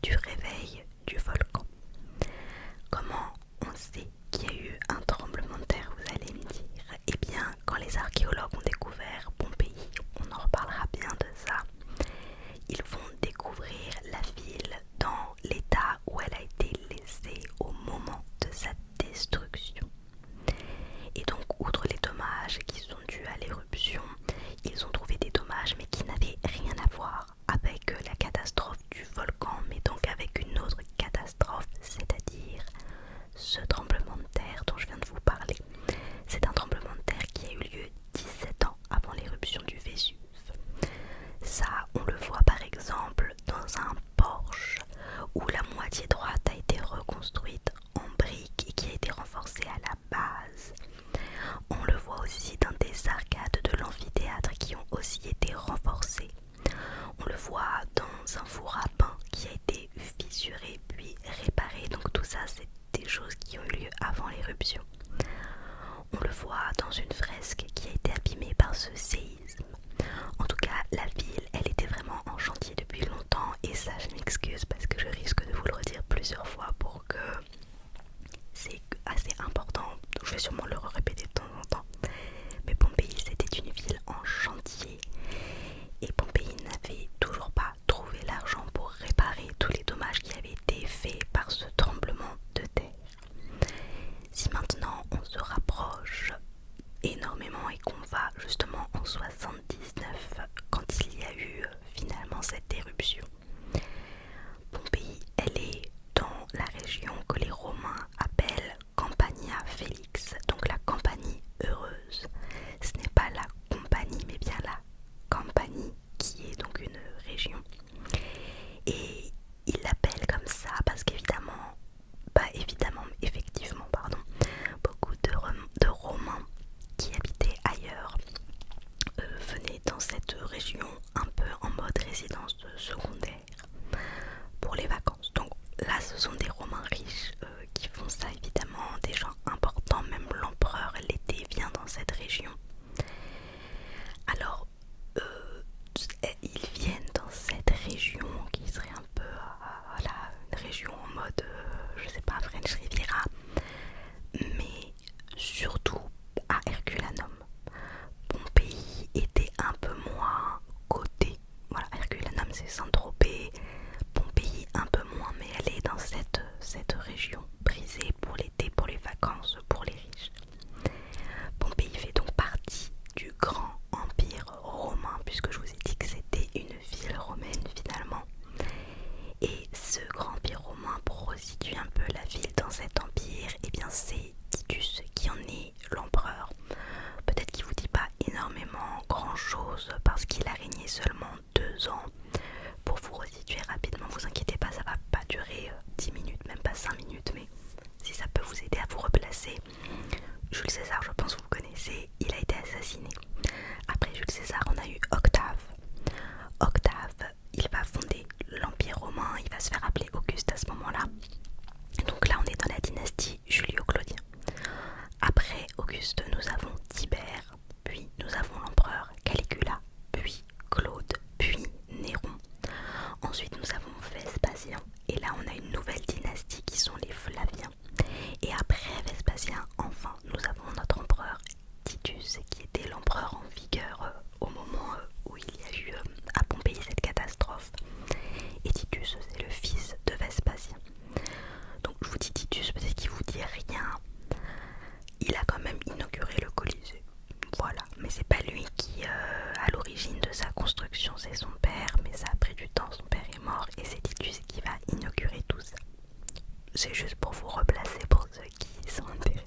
du réveil du volcan. Comment on sait qu'il y a eu un tremblement de terre, vous allez me dire? Eh bien, quand les archéologues ont découvert Pompéi, on en reparlera bien de ça, ils vont découvrir la ville dans l'état où elle a été laissée au moment de sa destruction. Et donc, outre les dommages qui sont dus à l'éruption, ils ont trouvé des dommages mais qui n'avaient rien à voir avec la catastrophe du volcan, mais donc avec une autre catastrophe, c'est-à-dire ce tremblement de terre dont je viens de vous parler. C'est un tremblement de terre qui a eu lieu 17 ans avant l'éruption du Vésuve. Ça, on le voit par exemple dans un porche où la moitié droite a été reconstruite en briques et qui a été renforcée à la base. On le voit aussi dans des arcades de l'amphithéâtre qui ont aussi été renforcées. On le voit dans un four à pain qui a été fissuré puis réparé. Donc tout ça, c'est des choses qui ont eu lieu avant l'éruption. On le voit dans une fresque qui a été abîmée par ce séisme. En tout cas, la ville, elle était vraiment en chantier depuis longtemps, et ça, je m'excuse parce que je risque de vous le redire plusieurs fois pour que c'est assez important. Donc je vais sûrement le répéter de temps en temps. Mais Pompéi, c'était une ville en chantier, et Pompéi n'avait toujours pas trouvé l'argent pour réparer tous les dommages qui avaient été faits par ce tremblement de terre. Si maintenant on se rapproche énormément et qu'on va justement en 79, quand il y a eu finalement cette éruption, Pompéi, elle est dans la région que les Romains appellent Campania Felix, donc la Campanie heureuse. Ce n'est pas la compagnie mais bien la Campanie, qui est donc une région. Et il l'appelle comme ça parce qu'évidemment, effectivement, beaucoup de Romains qui habitaient ailleurs venaient dans cette région un peu en mode résidence secondaire pour les vacances. Donc là, ce sont des Romains riches qui font ça, évidemment, des gens importants. Même l'empereur l'été vient dans cette région. Alors, ils viennent dans cette région qui serait un peu voilà, une région en mode, je sais pas, French Riviera, mais surtout à Herculanum. Pompéi était un peu moins coté. Voilà, Herculanum c'est Saint-Tropez, Pompéi un peu moins, mais elle est dans cette région brisée pour l'été, pour les vacances, pour les riches. Pompéi fait donc partie du grand empire romain, puisque je vous ai dit que c'était une ville romaine finalement. Et ce grand empire romain, pour resituer un peu la ville dans cet empire, eh bien c'est Titus qui en est l'empereur. Peut-être qu'il vous dit pas énormément grand chose parce qu'il a régné seulement 2 ans. Pour vous resituer rapidement, vous inquiétez pas, ça va pas durer 10 minutes, même pas 5 minutes, mais si ça peut vous aider à vous replacer. Jules César, je pense que vous connaissez, il a été assassiné. Après Jules César, on a eu Octave. Octave, il va fonder l'Empire romain, il va se faire appeler Auguste à ce moment-là. Donc là, on est dans la dynastie Julio-Claudien. Après Auguste, nous avons Tibère, puis nous avons l'empereur Caligula, puis Claude, puis Néron. Ensuite, nous avons Vespasien, et là, on a une nouvelle dynastie qui sont les Flaviens. Et après Vespasien, enfin, nous avons notre empereur Titus, qui était l'empereur en vigueur au moment où il y a eu à Pompéi cette catastrophe. Et Titus, c'est le fils de Vespasien. Donc je vous dis Titus, peut-être qu'il vous dit rien. Il a quand même inauguré le Colisée. Voilà, mais c'est pas lui qui à l'origine de sa construction, c'est son père, mais ça a pris du temps, son père est mort et c'est Titus qui va inaugurer tout ça. C'est juste pour vous replacer pour ceux qui sont intéressés.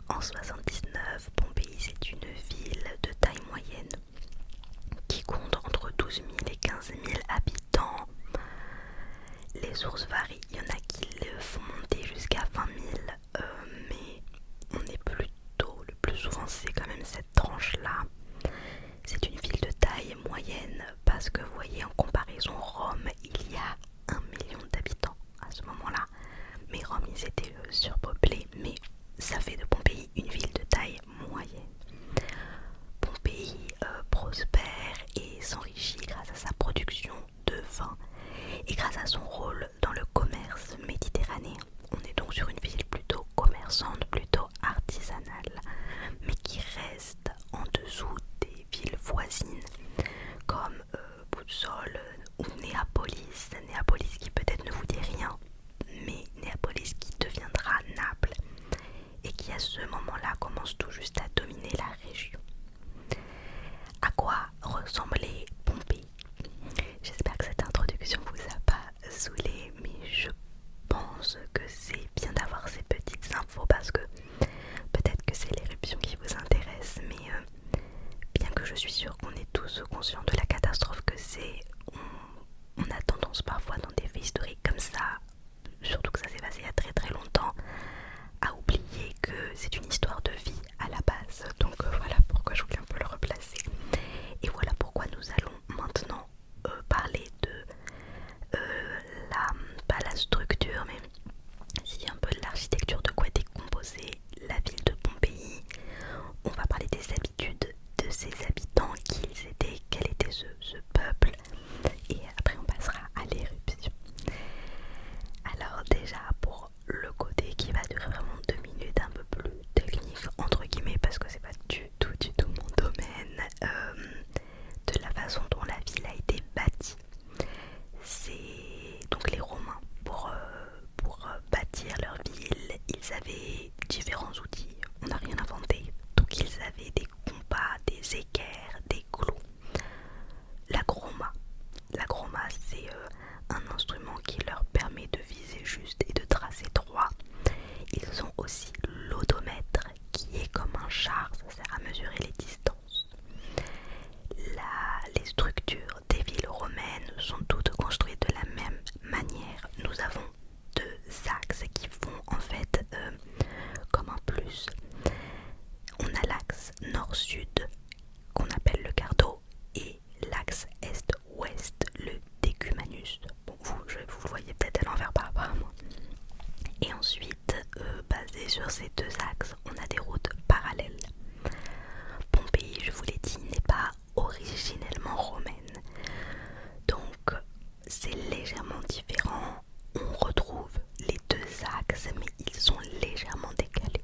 En 79, Pompéi, c'est une ville de taille moyenne qui compte entre 12 000 et 15 000 habitants. Les sources varient, il y en a qui le font monter jusqu'à 20 000, mais on est plutôt, le plus souvent c'est quand même cette tranche-là. C'est une ville de taille moyenne parce que vous voyez, en comparaison Rome, il y a 1 million d'habitants à ce moment-là. Mais Rome, ils étaient surpeuplés, mais ça fait de Pompéi une ville de taille moyenne. Pompéi prospère et s'enrichit grâce à sa production de vin. Et grâce à son rôle dans le commerce méditerranéen, on est donc sur une ville plutôt commerçante, plutôt artisanale, mais qui reste en dessous des villes voisines comme Boussole ou Néapolis. Néapolis qui peut-être ne vous dit rien, mais Néapolis qui deviendra Naples et qui à ce moment-là commence tout juste à dominer la région. À quoi ressemblait Pompéi? J'espère que cette introduction vous a pas saoulé, mais je pense que c'est bien d'avoir ces petites infos parce que peut-être que c'est l'éruption qui vous intéresse, mais bien que je suis sûre qu'on est tous conscients de la catastrophe que c'est, on a tendance parfois dans des faits historiques comme ça, surtout que ça s'est passé il y a très très longtemps, à oublier que c'est une histoire de vie à la base. Donc voilà pourquoi je voulais un peu le replacer. Et voilà pourquoi nous allons maintenant parler de pas la structure, mais si un peu l'architecture, de quoi était composée la ville de Pompéi. On va parler des habitudes de ses habitants, qui ils étaient, quel était ce peuple, et après on passera à l'éruption. Alors déjà pour le côté qui va durer vraiment 2 minutes, un peu plus technique entre guillemets, parce que c'est pas du tout mon domaine, de la façon dont la ville a été bâtie. C'est donc les Romains, pour bâtir leur ville, ils avaient différents outils, on n'a rien inventé. Donc ils avaient des compas, des équerres, des clous. La groma c'est un instrument qui leur permet de viser juste et de tracer droit. Ils ont aussi l'odomètre qui est comme un char, ça sert à mesurer les distances. Les structures des villes romaines sont toutes construites de la même manière. Nous avons 2 axes qui font en fait comme un plus. On a l'axe nord-sud qu'on appelle le cardo et l'axe est-ouest, le decumanus. Bon, vous le voyez peut-être à l'envers par rapport à moi. Et ensuite, basé sur ces 2 axes, on a des routes parallèles. Pompéi, je vous l'ai dit, n'est pas originellement romaine. Donc, c'est légèrement différent. On retrouve les 2 axes, mais ils sont légèrement décalés.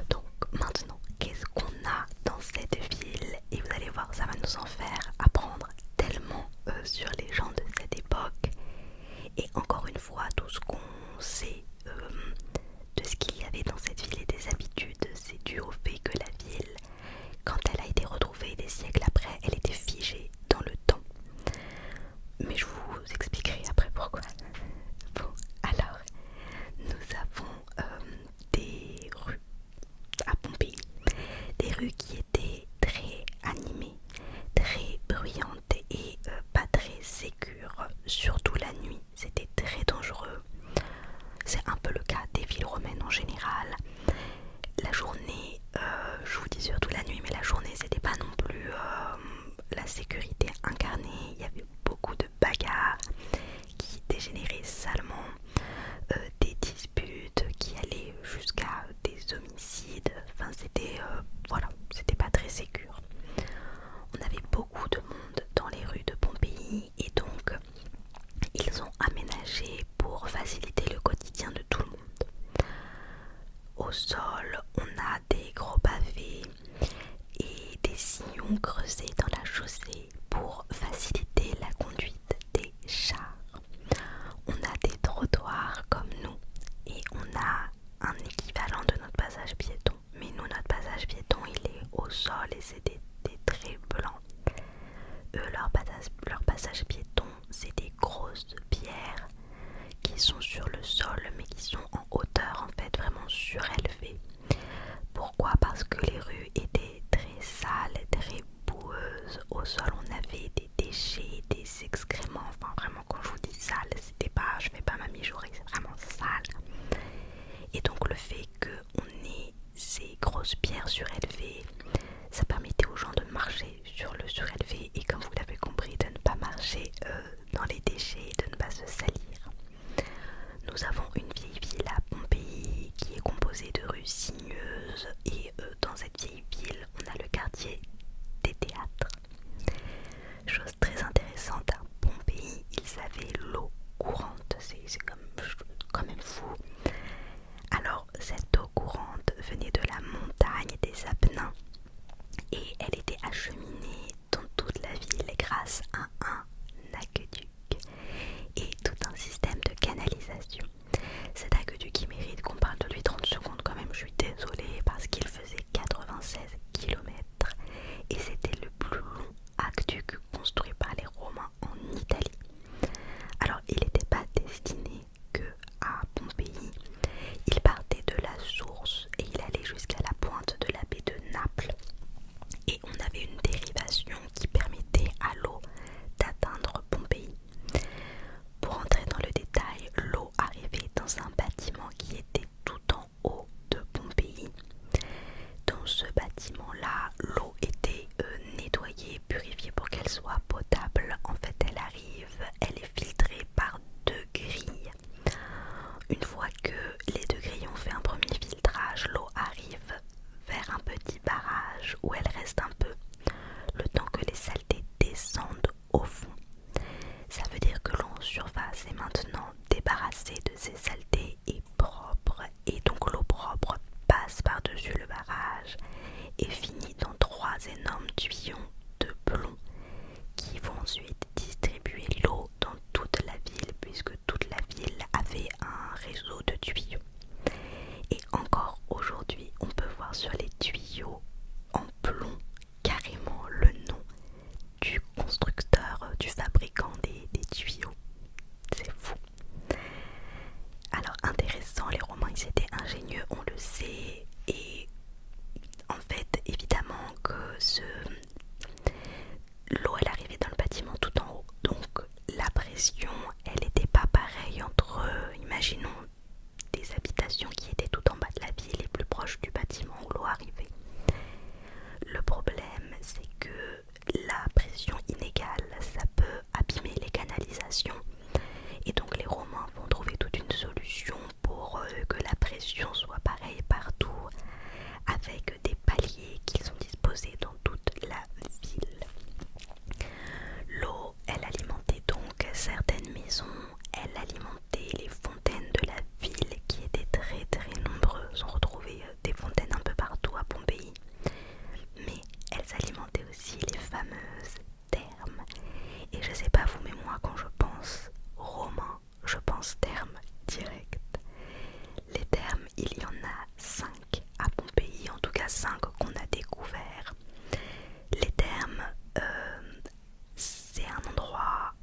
Donc maintenant, qu'est-ce qu'on a dans cette ville? Et vous allez voir, ça va nous en faire apprendre tellement sur les gens de cette époque. Et encore une fois, tout ce qu'on sait de ce qu'il y avait dans cette ville et des habitudes, c'est dû au fait que la ville, quand elle a été retrouvée des siècles après, elle était figée dans le temps. Mais je vous expliquerai après pourquoi. Bon, alors, nous avons des rues à Pompéi, des rues qui étaient très animées, très bruyantes et pas très sécures, surtout la nuit, c'était très dangereux. C'est un peu le cas des villes romaines en général. La journée, je vous dis surtout la nuit, mais la journée c'était pas non plus la sécurité incarnée. Il y avait beaucoup de bagarres qui dégénéraient salement, des disputes qui allaient jusqu'à des homicides. Enfin c'était voilà, c'était pas très sécure. On avait beaucoup de monde dans les rues de Pompéi et donc ils ont aménagé pour faciliter le quotidien de tout le monde. Au sol, on a des gros pavés et des sillons creusés dans la chaussée pour faciliter la conduite des chars. On a des trottoirs comme nous et on a un équivalent de notre passage piéton. Mais nous, notre passage piéton, il est au sol et c'est des traits blancs. Eux, leur passage piéton, c'est des grosses pierres qui sont sur le sol mais qui sont en hauteur, en fait vraiment surélevées. Pourquoi? Parce que les rues étaient très sales, très boueuses. Au sol on avait des déchets, des excréments. Enfin vraiment, quand je vous dis sale, c'était pas, je fais pas ma mijaurée, c'est vraiment sale. Et donc le fait qu'on ait ces grosses pierres surélevées, ça permettait aux gens de marcher sur le surélevé et, comme vous l'avez compris, de ne pas marcher dans les déchets et de ne pas se salir. Nous avons une vieille ville à Pompéi qui est composée de rues sinueuses et dans cette vieille ville, on a le quartier des théâtres. Chose très intéressante à Pompéi, ils avaient surface est maintenant débarrassée de ses saletés et propre, et donc l'eau propre passe par-dessus le barrage et finit dans 3 énormes tuyaux de plomb qui vont ensuite distribuer l'eau dans toute la ville, puisque toute la ville avait un réseau de tuyaux. Et encore aujourd'hui, on peut voir sur les tuyaux en plomb carrément le nom du constructeur, du fabricant des tuyaux. C'est fou. Alors intéressant, les Romains ils étaient ingénieux, on le sait, et en fait évidemment que l'eau elle arrivait dans le bâtiment tout en haut, donc la pression elle n'était pas pareille entre, imaginons, des habitations qui étaient tout en bas de la ville et plus proches du bâtiment où l'eau arrivait. Le problème c'est que la pression inégale ça peut abîmer les canalisations, et donc les Romains vont trouver toute une solution pour que la pression soit pareille partout, avec des paliers qui sont disposés dans toute la ville. L'eau, elle alimentait donc certaines maisons, elle alimentait les fontaines de la ville qui étaient très très nombreuses. On retrouvait des fontaines un peu partout à Pompéi, mais elles alimentaient aussi les fameuses thermes. Et je sais pas vous, mais moi quand je pense romain, je pense thermes direct. Les thermes, il y en a 5 à Pompéi, en tout cas 5 qu'on a découvert. Les thermes, c'est un endroit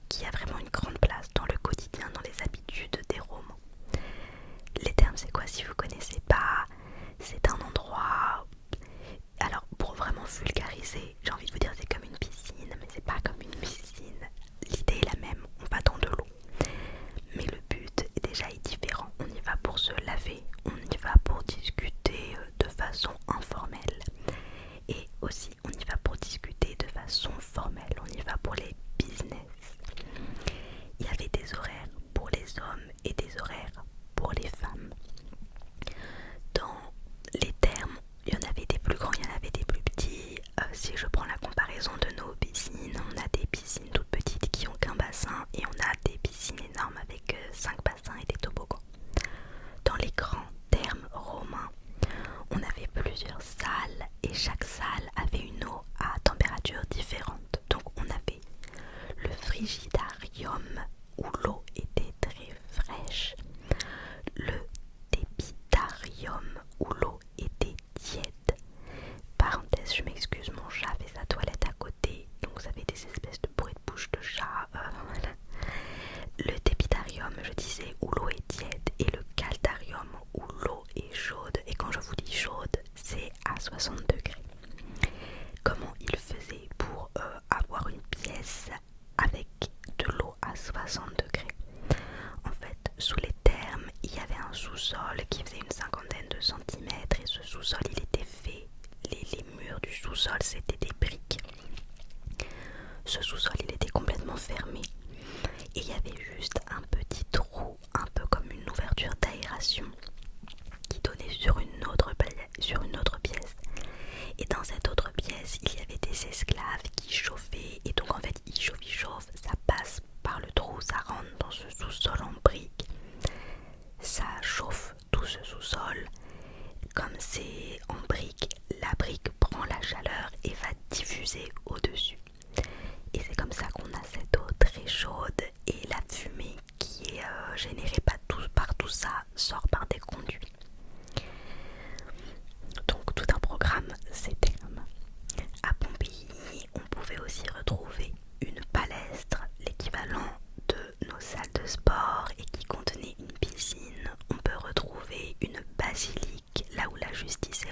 qui a vraiment une grande place dans le quotidien, dans les habitudes des Romains. Les thermes, c'est quoi si vous connaissez pas? C'est un endroit, alors pour vraiment vulgariser, j'ai envie de vous dire c'est comme une piscine, mais c'est pas comme une piscine. L'idée est la même, on va dans de l'eau. Mais le but déjà est différent. On y va pour se laver, on y va pour discuter de façon informelle. Et aussi on y va pour discuter de façon formelle, on y va pour les business. Il y avait des horaires pour les hommes et des horaires pour les femmes. Dans les thermes, il y en avait des plus grands, il y en avait des plus petits. Si je prends la comparaison de nos piscines, on a des piscines toutes petites qui ont qu'un bassin, et on a des piscines énormes avec 5 bassins et des toboggans. Dans les grands thermes romains, on avait plusieurs salles et chaque salle avait une eau à température différente. Donc on avait le frigidarium où l'eau était très fraîche, le tepidarium où l'eau était tiède. Parenthèse, je m'excuse, mon chat fait sa toilette à côté, donc ça fait des espèces de bruits de bouche de chat. Voilà. Le tepidarium, je disais, où l'eau est tiède, et le caldarium où l'eau est chaude. Et quand je vous dis chaude, c'est à 60 degrés. Comment il faisait pour avoir une pièce avec de l'eau à 60 degrés? En fait, sous les thermes, il y avait un sous-sol qui faisait une cinquantaine de centimètres, et ce sous-sol, il était fait, les murs du sous-sol, c'était des briques. Ce sous-sol, il était complètement fermé, et il y avait juste un petit trou, un peu comme une ouverture d'aération, qui donnait sur une autre pièce. Et dans cette autre pièce, il y avait des esclaves qui chauffaient, et donc en fait, ils chauffent, ça passe par le trou, ça rentre dans ce sous-sol en briques, ça chauffe tout ce sous-sol. Comme c'est en briques, la brique prend la chaleur et va diffuser au-dessus. Et c'est comme ça qu'on a cette eau très chaude, et la fumée qui est générée par tout ça sort par des conduits. Donc tout un programme, c'est thermes. À Pompéi, on pouvait aussi retrouver une palestre, l'équivalent de nos salles de sport, et qui contenait une piscine. On peut retrouver une basilique, là où la justice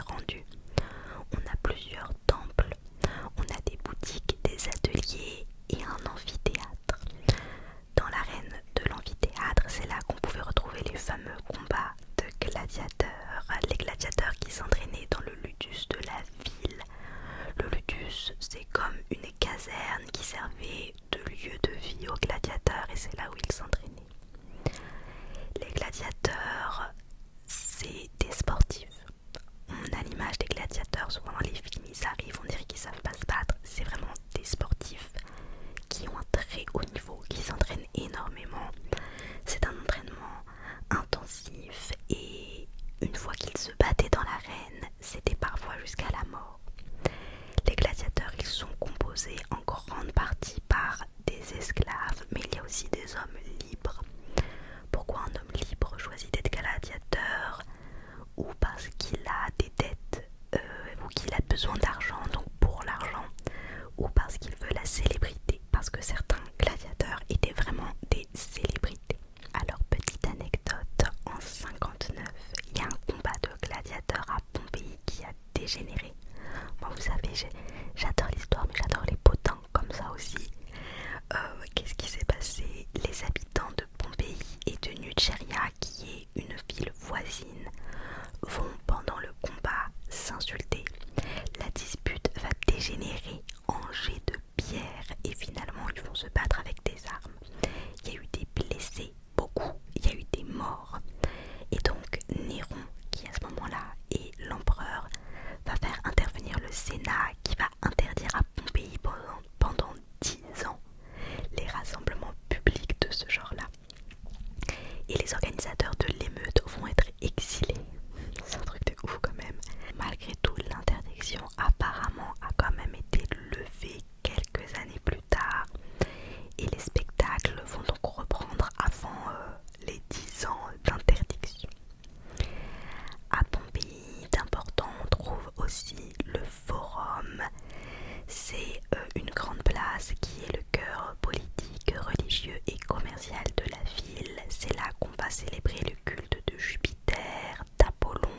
commercial de la ville. C'est là qu'on va célébrer le culte de Jupiter, d'Apollon,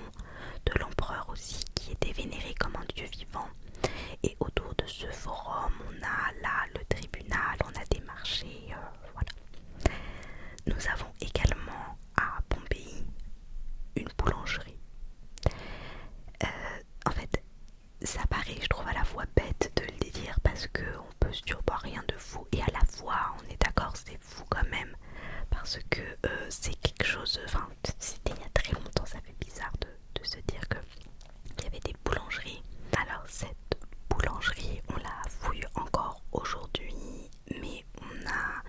de l'empereur aussi qui était vénéré comme un dieu vivant. Et autour de ce forum, on a là le tribunal, on a des marchés, voilà. Nous avons également à Pompéi une boulangerie. En fait, ça paraît, je trouve, à la fois bête de le dire parce qu'on peut se dire bah, rien de fou, et à la fois, on est d'accord, c'est fou quand même parce que c'est quelque chose, enfin, c'était il y a très longtemps, ça fait bizarre de se dire qu'il y avait des boulangeries. Alors, cette boulangerie, on la fouille encore aujourd'hui, mais on a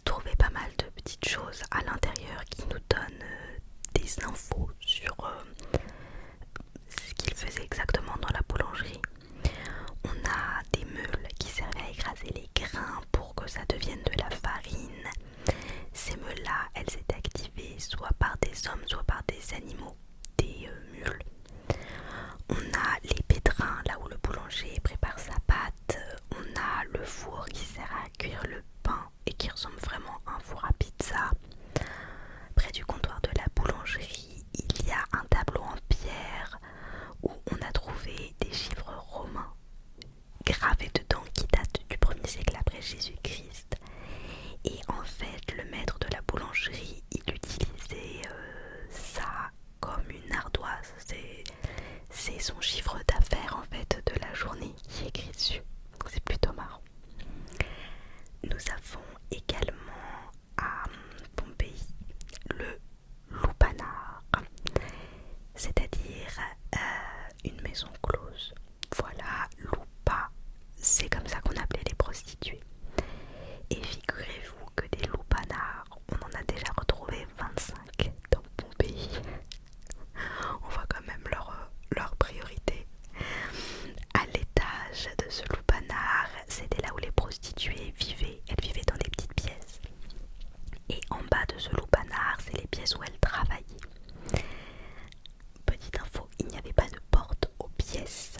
trouvé pas mal de petites choses à l'intérieur qui nous donnent des infos sur ce qu'il faisait exactement dans la boulangerie. On a des meules qui servaient à écraser les grains pour que ça devienne de la farine. Ces meules-là, elles étaient activées soit par des hommes, soit par des animaux, des mules. On a les pétrins, là où le boulanger prépare sa pâte. On a le four qui sert à cuire le pain et qui ressemble vraiment à un four à pizza. Près du comptoir de la boulangerie, il y a un tableau en pierre où on a trouvé des chiffres romains gravés dedans qui datent du 1er siècle après Jésus-Christ. Et en fait, le maître de la boulangerie, il utilisait ça comme une ardoise. C'est son chiffre d'affaires en fait de la journée qui est écrit dessus. Donc c'est plutôt marrant. Nous avons également à Pompéi le lupanar, c'est-à-dire une maison close. Voilà, lupa, c'est comme ça qu'on appelait les prostituées. Et figurez-vous que des lupanars, on en a déjà retrouvé 25 dans Pompéi. On voit quand même leur priorité. À l'étage de ce lupanar, c'était là où les prostituées vivaient. Elles vivaient dans des petites pièces. Et en bas de ce lupanar, c'est les pièces où elles travaillaient. Petite info, il n'y avait pas de porte aux pièces.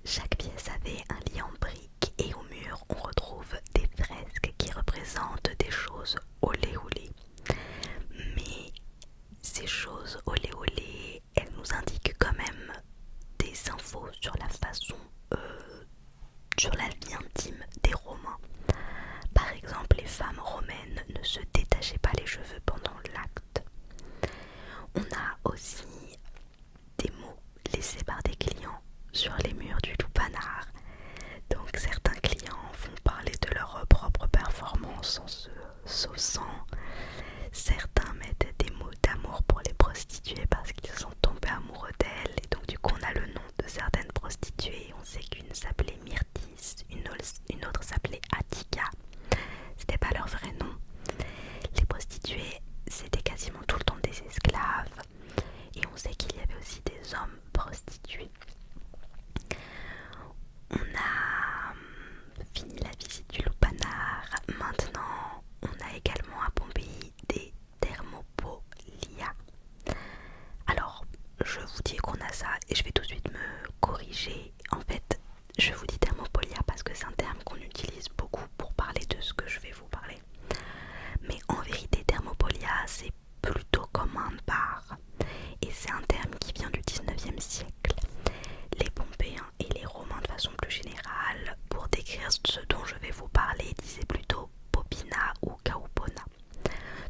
Chaque pièce avait un lit en briques et au mur, on retrouve des fresques qui représentent des choses olé olé. Mais ces choses olé olé, elles nous indiquent quand même des infos sur la façon, sur la vie intime des Romains. Par exemple, les femmes romaines ne se détachaient pas les cheveux pendant l'acte. On a aussi des mots laissés par des clients sur les murs du lupanar. Donc certains clients font parler de leur propre performance en se saussant. Certains mettent des mots d'amour pour les prostituées parce qu'ils sont tombés amoureux d'elles. Et donc du coup on a le nom de certaines prostituées. On sait qu'une s'appelait Myrtis, une autre s'appelait Attica. C'était pas leur vrai nom. Les prostituées, c'était quasiment tout le temps des esclaves. Et on sait qu'il y avait aussi des hommes prostitués. On a fini la visite du lupanar. Maintenant, on a également à Pompéi des thermopolia. Alors, je vous dis qu'on a ça et je vais tout de suite me corriger. En fait, je vous dis thermopolia parce que c'est un terme qu'on utilise beaucoup pour parler de ce que je vais vous parler. Mais en vérité, thermopolia, c'est plutôt comme un bar. Et c'est un terme qui vient du 19e siècle. Les Pompéens et les Romains de façon plus générale, pour décrire ce dont je vais vous parler, disaient plutôt popina ou kaupona.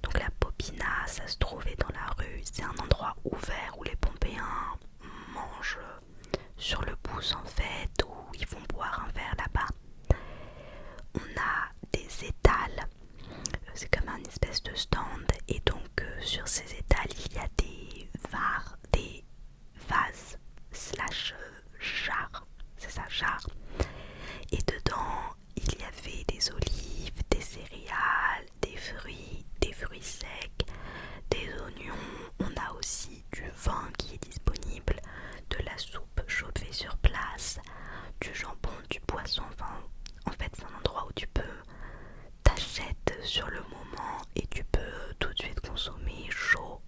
Donc la popina, ça se trouvait dans la rue, c'est un endroit ouvert où les Pompéens mangent sur le pouce en fait, où ils vont boire un verre là-bas. On a des étals, c'est comme un espèce de stand, et donc sur ces étals il y a des vases slash jarres, c'est ça, jarres. Et dedans il y avait des olives, des céréales, des fruits secs, des oignons. On a aussi du vin qui est disponible, de la soupe chauffée sur place, du jambon, du poisson. Enfin, en fait c'est un endroit où tu peux t'achètes sur le moment et tu peux tout de suite consommer chaud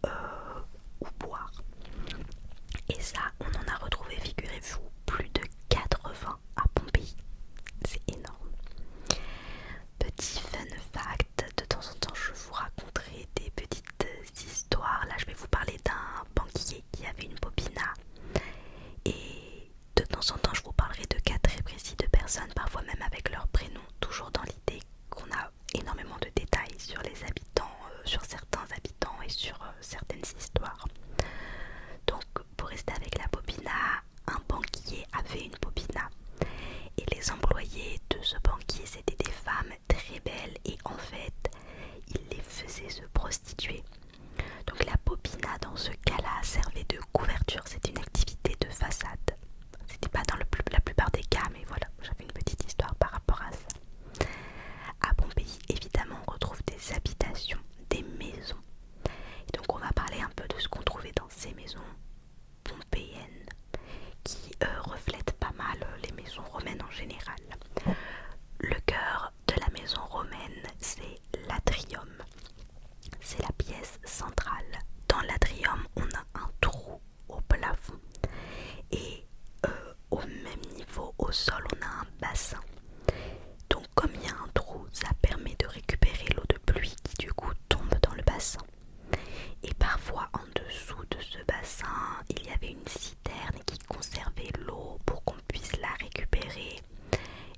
avait une citerne qui conservait l'eau pour qu'on puisse la récupérer.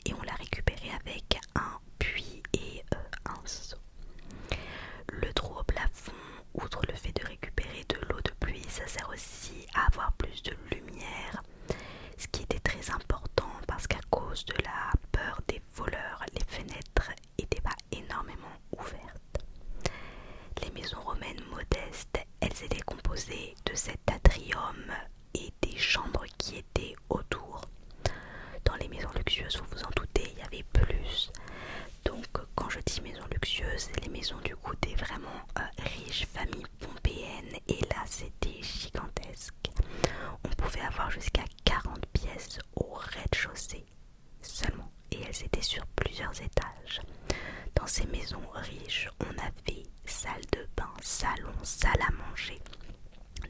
Et on l'a récupérée avec un puits et un seau. Le trou au plafond, outre le fait de récupérer de l'eau de pluie, ça sert aussi à avoir plus de lumière, ce qui était très important parce qu'à cause de la peur des voleurs, les fenêtres n'étaient pas énormément ouvertes. Les maisons romaines modestes, elles étaient composées de cet atrium et des chambres qui étaient autour. Dans les maisons luxueuses, vous vous en doutez, il y avait plus. Donc quand je dis maisons luxueuses, les maisons du coup des vraiment riches familles pompéennes, et là c'était gigantesque. On pouvait avoir jusqu'à 40 pièces au rez-de-chaussée seulement, et elles étaient sur plusieurs étages. Dans ces maisons riches, on avait salle de bain, salon, salle à manger,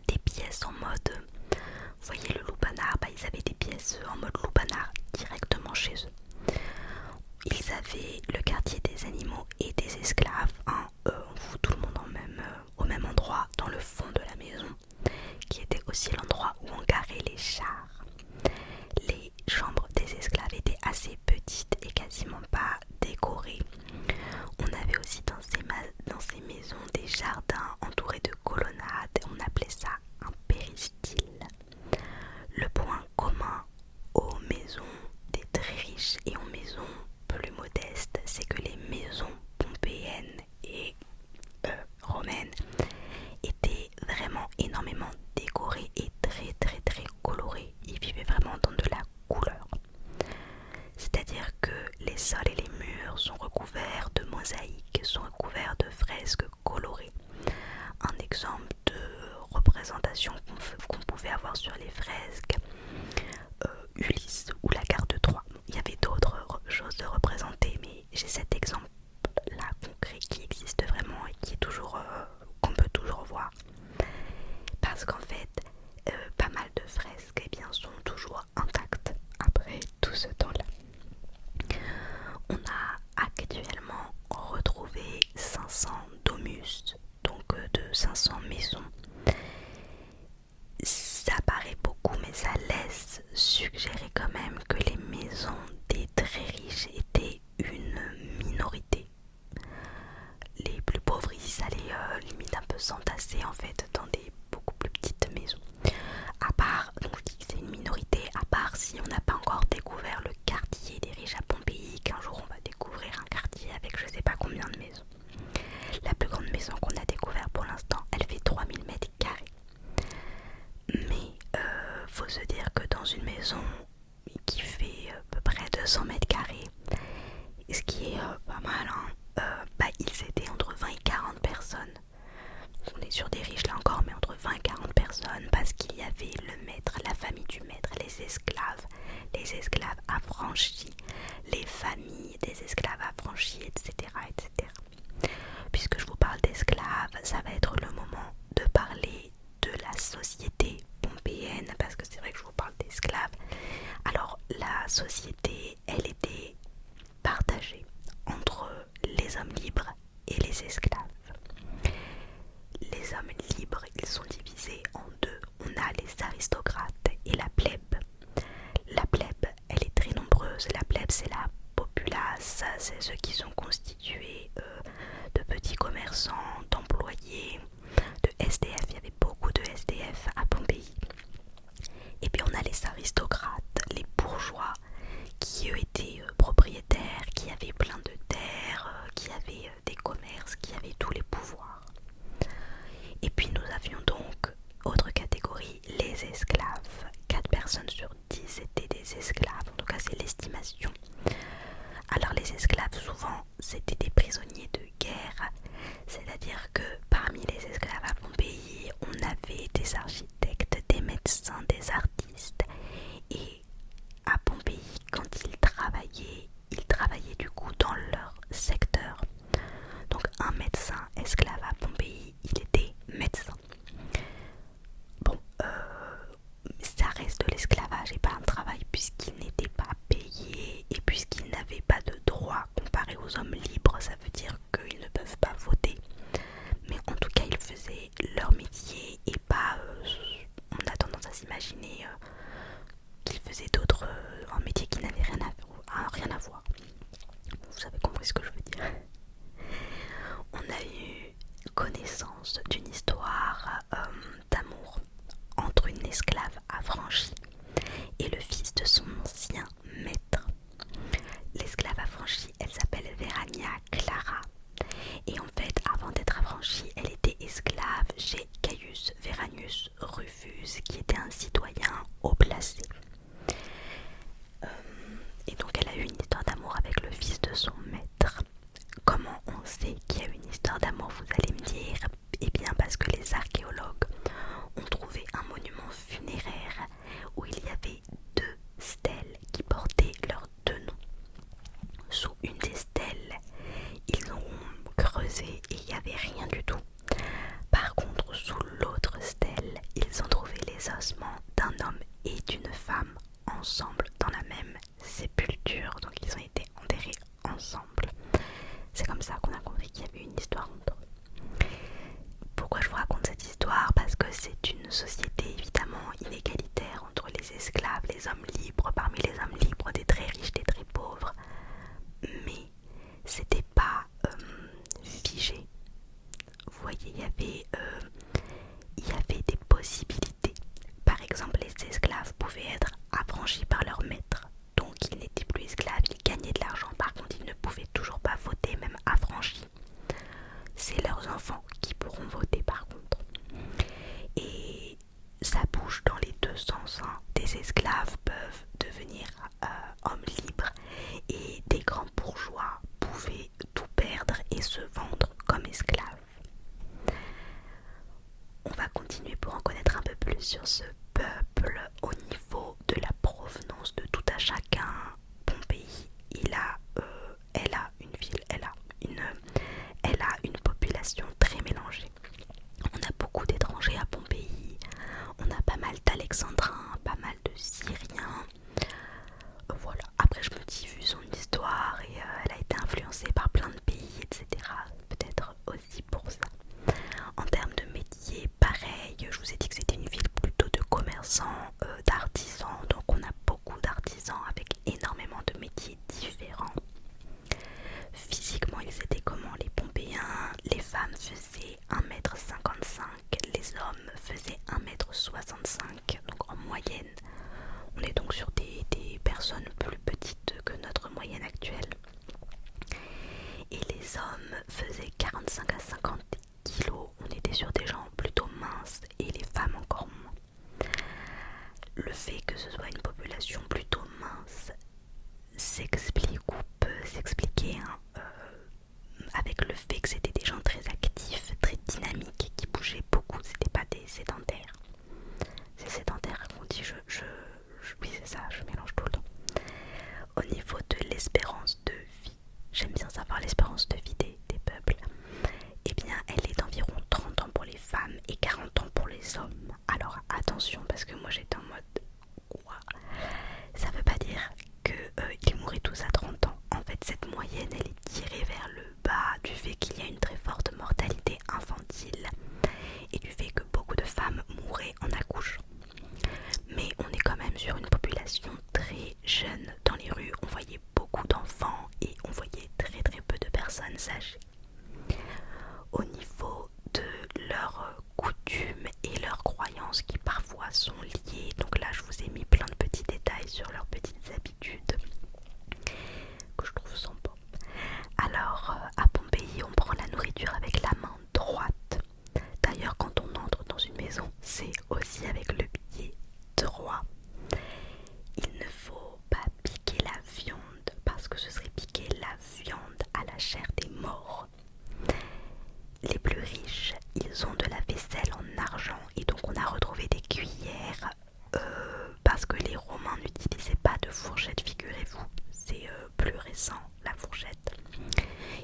des pièces en mode, vous voyez le lupanar, ils avaient des pièces en mode lupanar directement chez eux. Ils avaient le quartier des animaux et des esclaves, hein, on fout tout le monde au même endroit dans le fond de la maison, qui était aussi l'endroit où on garait les chars. Les chambres des esclaves étaient assez petites et quasiment pas décorées. On avait aussi dans ces maisons des jardins entourés de colonnades, on appelait ça un péristyle. Le point commun aux maisons des très riches et aux maisons plus modestes, c'est que les maisons pompéennes et romaines étaient vraiment énormément décorées et très très très colorées. Ils vivaient vraiment dans de la couleur. C'est-à-dire que les sols et les murs sont recouverts de mosaïques, sont recouverts de fresques colorées. Un exemple de représentation qu'on pouvait avoir sur les fresques, Ulysse ou la gare de Troie. Il y avait d'autres choses de représenter, mais j'ai cet exemple là concret qui existe vraiment et qui est toujours qu'on peut toujours voir, parce qu'en fait pas mal de fresques sont toujours intactes après tout ce temps-là. On a actuellement retrouvé 500 domus, donc de 500 maisons. Ça paraît beaucoup, mais ça laisse suggérer quand même que les maisons des très riches étaient une minorité. Les plus pauvres, ils allaient limite un peu s'entasser en fait dans des beaucoup plus petites maisons. À part, donc je dis que c'est une minorité, à part si on n'a pas encore découvert le quartier des riches à Pompéi, qu'un jour on va découvrir un quartier avec je sais pas combien de maisons. La plus grande maison qu'on a découvert pour l'instant, elle fait 3000 mètres carrés. Mais faut se dire que dans une maison qui fait à peu près 200 mètres carrés, ce qui est pas mal, hein, ils étaient entre 20 et 40 personnes. On est sur des riches là encore, mais connaissance d'une histoire d'amour entre une esclave affranchie et le fils de son ancien maître. L'esclave affranchie, elle s'appelle Verania Clara. Et en fait, avant d'être affranchie, elle était esclave chez Caius Veranius Rufus, qui était un citoyen haut placé. Et donc elle a eu une histoire d'amour avec le fils de son maître. Comment on sait qu'il y a eu une histoire d'amour, vous allez me dire? Eh bien parce que les archéologues ont trouvé un monument funéraire où il y avait deux stèles qui portaient leurs deux noms. Sous une des stèles, ils ont creusé et il n'y avait rien du tout. Par contre, sous l'autre stèle, ils ont trouvé les ossements d'un homme et d'une femme ensemble dans la même sépulture. Donc ils ont été enterrés ensemble. C'est comme ça qu'on a compris qu'il y avait une histoire entre eux. Pourquoi je vous raconte cette histoire? Parce que c'est une société évidemment inégalitaire entre les esclaves, les hommes libres, parmi les hommes libres, des très riches, des très pauvres. Mais c'était pas figé. Vous voyez, il y avait des possibilités. Par exemple, les esclaves pouvaient être affranchis par leur maître. Donc ils n'étaient plus esclaves, ils gagnaient de l'argent. Par contre, ils ne pouvaient toujours pas voter, même affranchis. C'est leurs enfants qui pourront voter par contre. Et ça bouge dans les deux sens. Des esclaves peuvent devenir hommes libres et des grands bourgeois pouvaient tout perdre et se vendre comme esclaves. On va continuer pour en connaître un peu plus sur ce peuple au niveau de la provenance de tout à chacun. Pompéi, elle a une population très mélangée. On a beaucoup d'étrangers à Pompéi, on a pas mal d'Alexandrins, pas mal de Syriens. Voilà, après je me dis, vu son histoire et elle a été influencée par plein de pays, etc. Peut-être aussi pour ça. En termes de métier, pareil, je vous ai dit que c'était une ville plutôt de commerçants, d'artisans, donc on a beaucoup d'artisans avec énormément de métiers différents. Physiquement, ils étaient comment les Pompéiens? Les femmes faisaient 1,55 m, les hommes faisaient 1,65 m, donc en moyenne. On est donc sur des personnes plus petites que notre moyenne actuelle. Et les hommes faisaient 45 à 50 kilos, on était sur des gens plutôt minces et les femmes encore moins. Le fait que ce soit une population plutôt mince s'explique ou peut s'expliquer avec le fait que c'était des gens très actifs, très dynamiques, qui bougeaient beaucoup, c'était pas des sédentaires. C'est sédentaire qu'on dit, oui c'est ça, je mélange tout le temps. Au niveau de l'espérance de vie, j'aime bien savoir l'espérance de vie des peuples, eh bien elle est d'environ 30 ans pour les femmes et 40 ans pour les hommes. Alors attention, parce que moi j'étais en mode quoi? Ça veut pas dire qu'ils mouraient tous à 30 ans. En fait cette moyenne elle est tirée vers le bas du fait qu'il y a une très forte mortalité infantile et du fait que beaucoup de femmes mouraient en accouchant. Mais on est quand même sur une population très jeune. Dans les rues on voyait beaucoup d'enfants et on voyait très très peu de personnes âgées. Au niveau de leurs coutumes et leurs croyances qui parfois sont liées, donc là je vous ai mis plein de petits détails sur leurs petites habitudes que je trouve sympa. Alors à Pompéi on prend la nourriture avec la main droite. D'ailleurs quand on entre dans une maison c'est aussi avec le pied droit. Il ne faut pas piquer la viande parce que ce serait piquer la viande à la chair des morts. Les plus riches, ils ont de la vaisselle en argent et donc on a retrouvé des cuillères parce que les Romains n'utilisaient pas de fourchette, figurez-vous. C'est plus récent la fourchette.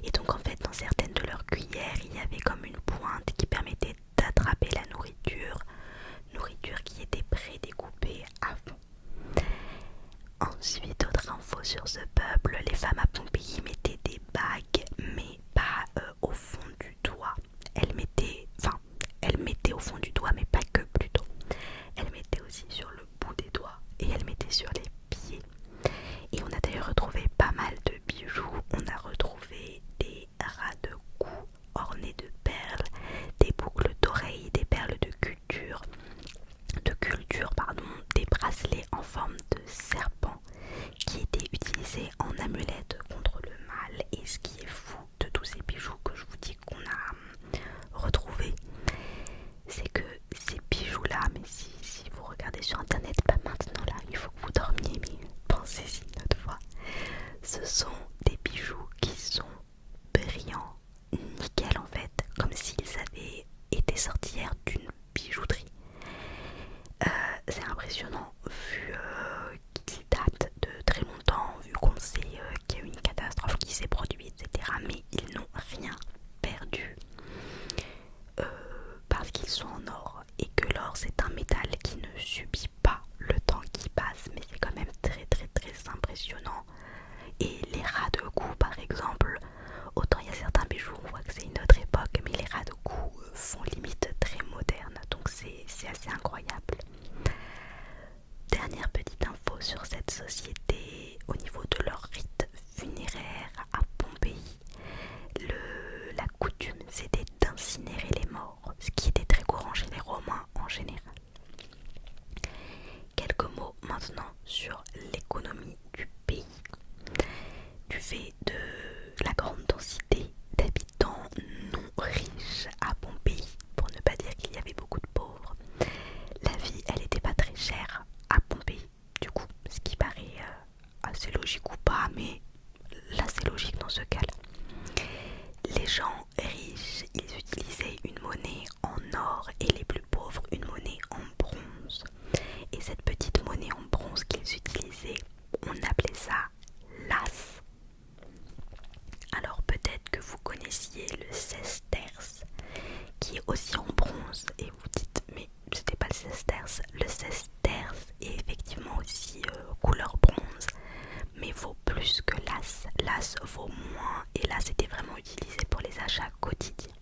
Et donc en fait dans certaines de leurs cuillères il y avait comme une pointe qui permettait d'attraper la nourriture qui était prédécoupée avant. Ensuite, autre info sur ce peuple, les femmes à Pompéi mettaient des bagues mais pas au fond du doigt. Elles mettaient au fond du doigt mais pas que plutôt. Elles mettaient aussi sur le bout des doigts et elles mettaient sur les pieds. Et on a d'ailleurs retrouvé pas mal de bijoux. On a retrouvé des ras de cou ornés de perles incinérer les morts, ce qui était très courant chez les Romains en général. Quelques mots maintenant sur l'économie du pays. Du fait de la grande densité d'habitants non riches à Pompéi, pour ne pas dire qu'il y avait beaucoup de pauvres, la vie elle n'était pas très chère à Pompéi, du coup, ce qui paraît assez logique ou pas, mais là c'est logique dans ce cas-là. Les gens riches, ils utilisaient une monnaie en or et les plus pauvres une monnaie en bronze. Et cette petite monnaie en bronze qu'ils utilisaient, on appelait ça l'as. Alors peut-être que vous connaissiez le sesterce, qui est aussi en bronze, et vous dites mais c'était pas le sesterce. Le sesterce est effectivement aussi couleur bronze, mais vaut plus que l'as. L'as vaut moins, et là c'était vraiment utilisé pour les achats quotidiens.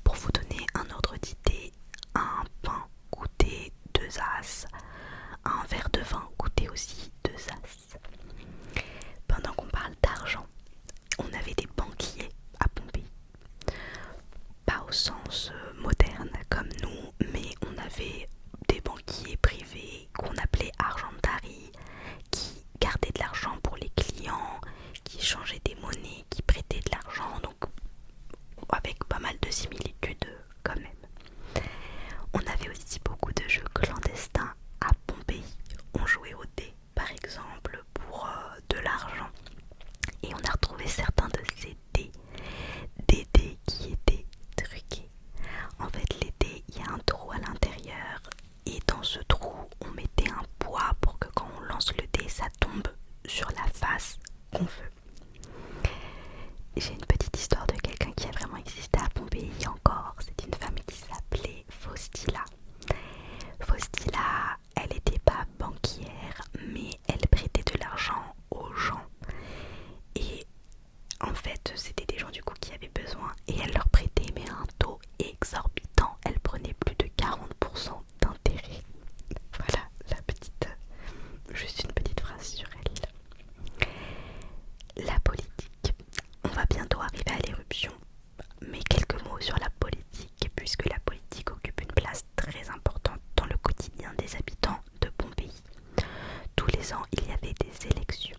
Pour vous donner un ordre d'idée, un pain coûtait 2 as, un verre de vin coûtait aussi 2 as. Pendant qu'on parle d'argent, on avait des banquiers à Pompéi. Pas au sens moderne comme nous, mais on avait des banquiers privés qu'on appelait argentari, qui gardaient de l'argent pour les clients, qui changeaient des monnaies, qui prêtaient de l'argent, donc avec pas mal de similitudes quand même. On avait aussi beaucoup de jeux clandestins à Pompéi. On jouait au dé par exemple pour de l'argent, et on a retrouvé certains de ces dés, des dés qui étaient truqués. En fait les dés, il y a un trou à l'intérieur, et dans ce trou on mettait un poids pour que quand on lance le dé ça tombe sur la face qu'on veut. J'ai une petite histoire de quelqu'un qui a vraiment existé à Pompéi encore. C'est une femme qui s'appelait Faustilla. Faustilla, elle n'était pas banquière, mais elle prêtait de l'argent aux gens. Et en fait, c'était des gens du coup qui avaient besoin, et elle leur prêtait mais à un taux exorbitant. Elle prenait plus de 40% d'intérêt. Voilà juste une petite phrase sur elle. La politique. On va bientôt arriver à l'éruption, mais quelques mots sur la politique, puisque la politique occupe une place très importante dans le quotidien des habitants de Pompéi. Tous les ans, il y avait des élections,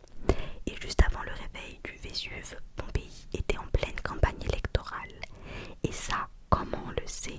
et juste avant le réveil du Vésuve, Pompéi était en pleine campagne électorale. Et ça, comment on le sait?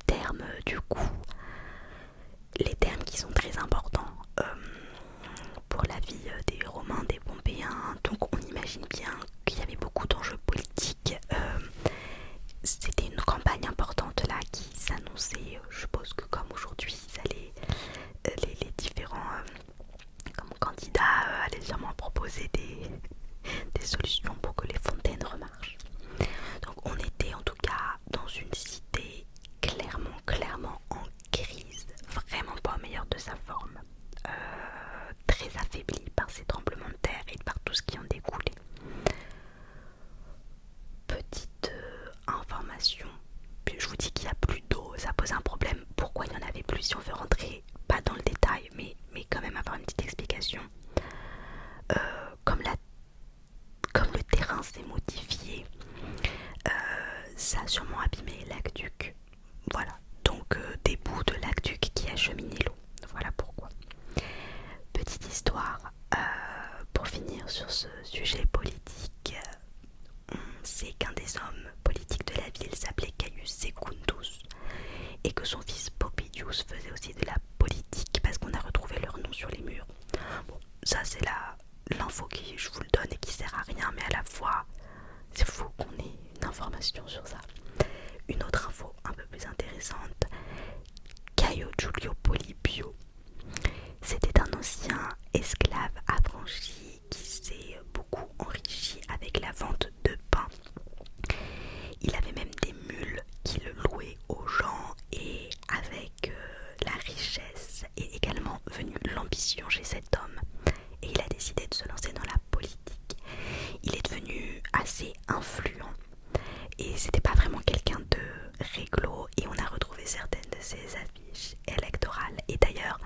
termes du coup, les termes qui sont très importants pour la vie des Romains, des Pompéens. Donc on imagine bien qu'il y avait beaucoup d'enjeux politiques. C'était une campagne importante là qui s'annonçait. Je suppose que comme aujourd'hui, les différents candidats allaient sûrement proposer des solutions pour que les fontaines remarchent. Donc on était en tout cas dans une cité clairement en crise, vraiment pas au meilleur de sa forme, très affaiblie par ces tremblements de terre et par tout ce qui en découlait. Petite information, je vous dis qu'il n'y a plus d'eau, ça pose un problème. Pourquoi il n'y en avait plus? Si on veut rentrer, pas dans le détail, mais quand même avoir une petite explication. Comme le terrain s'est modifié, ça a sûrement abîmé l'aqueduc. Voilà, donc des bouts de l'aqueduc qui acheminaient l'eau. Voilà pourquoi. Petite histoire, pour finir sur ce sujet politique, on sait qu'un des hommes politiques de la ville s'appelait Caius Secundus et que son fils Popidius faisait aussi de la politique parce qu'on a retrouvé leur nom sur les murs. Bon, ça c'est l'info qui je vous le donne et qui sert à rien, mais à la fois c'est fou qu'on ait une information sur ça. Une autre info un peu plus intéressante, Caio Giulio Polibio, c'était un ancien esclave affranchi qui s'est beaucoup enrichi avec la vente de pain. Il avait même des mules qui le louaient aux gens, et avec la richesse est également venue l'ambition chez cet homme et il a décidé de se lancer dans la politique. Il est devenu assez influent et c'était pas vraiment quelqu'un de réglo, et on a retrouvé certaines de ses affiches électorales. Et d'ailleurs,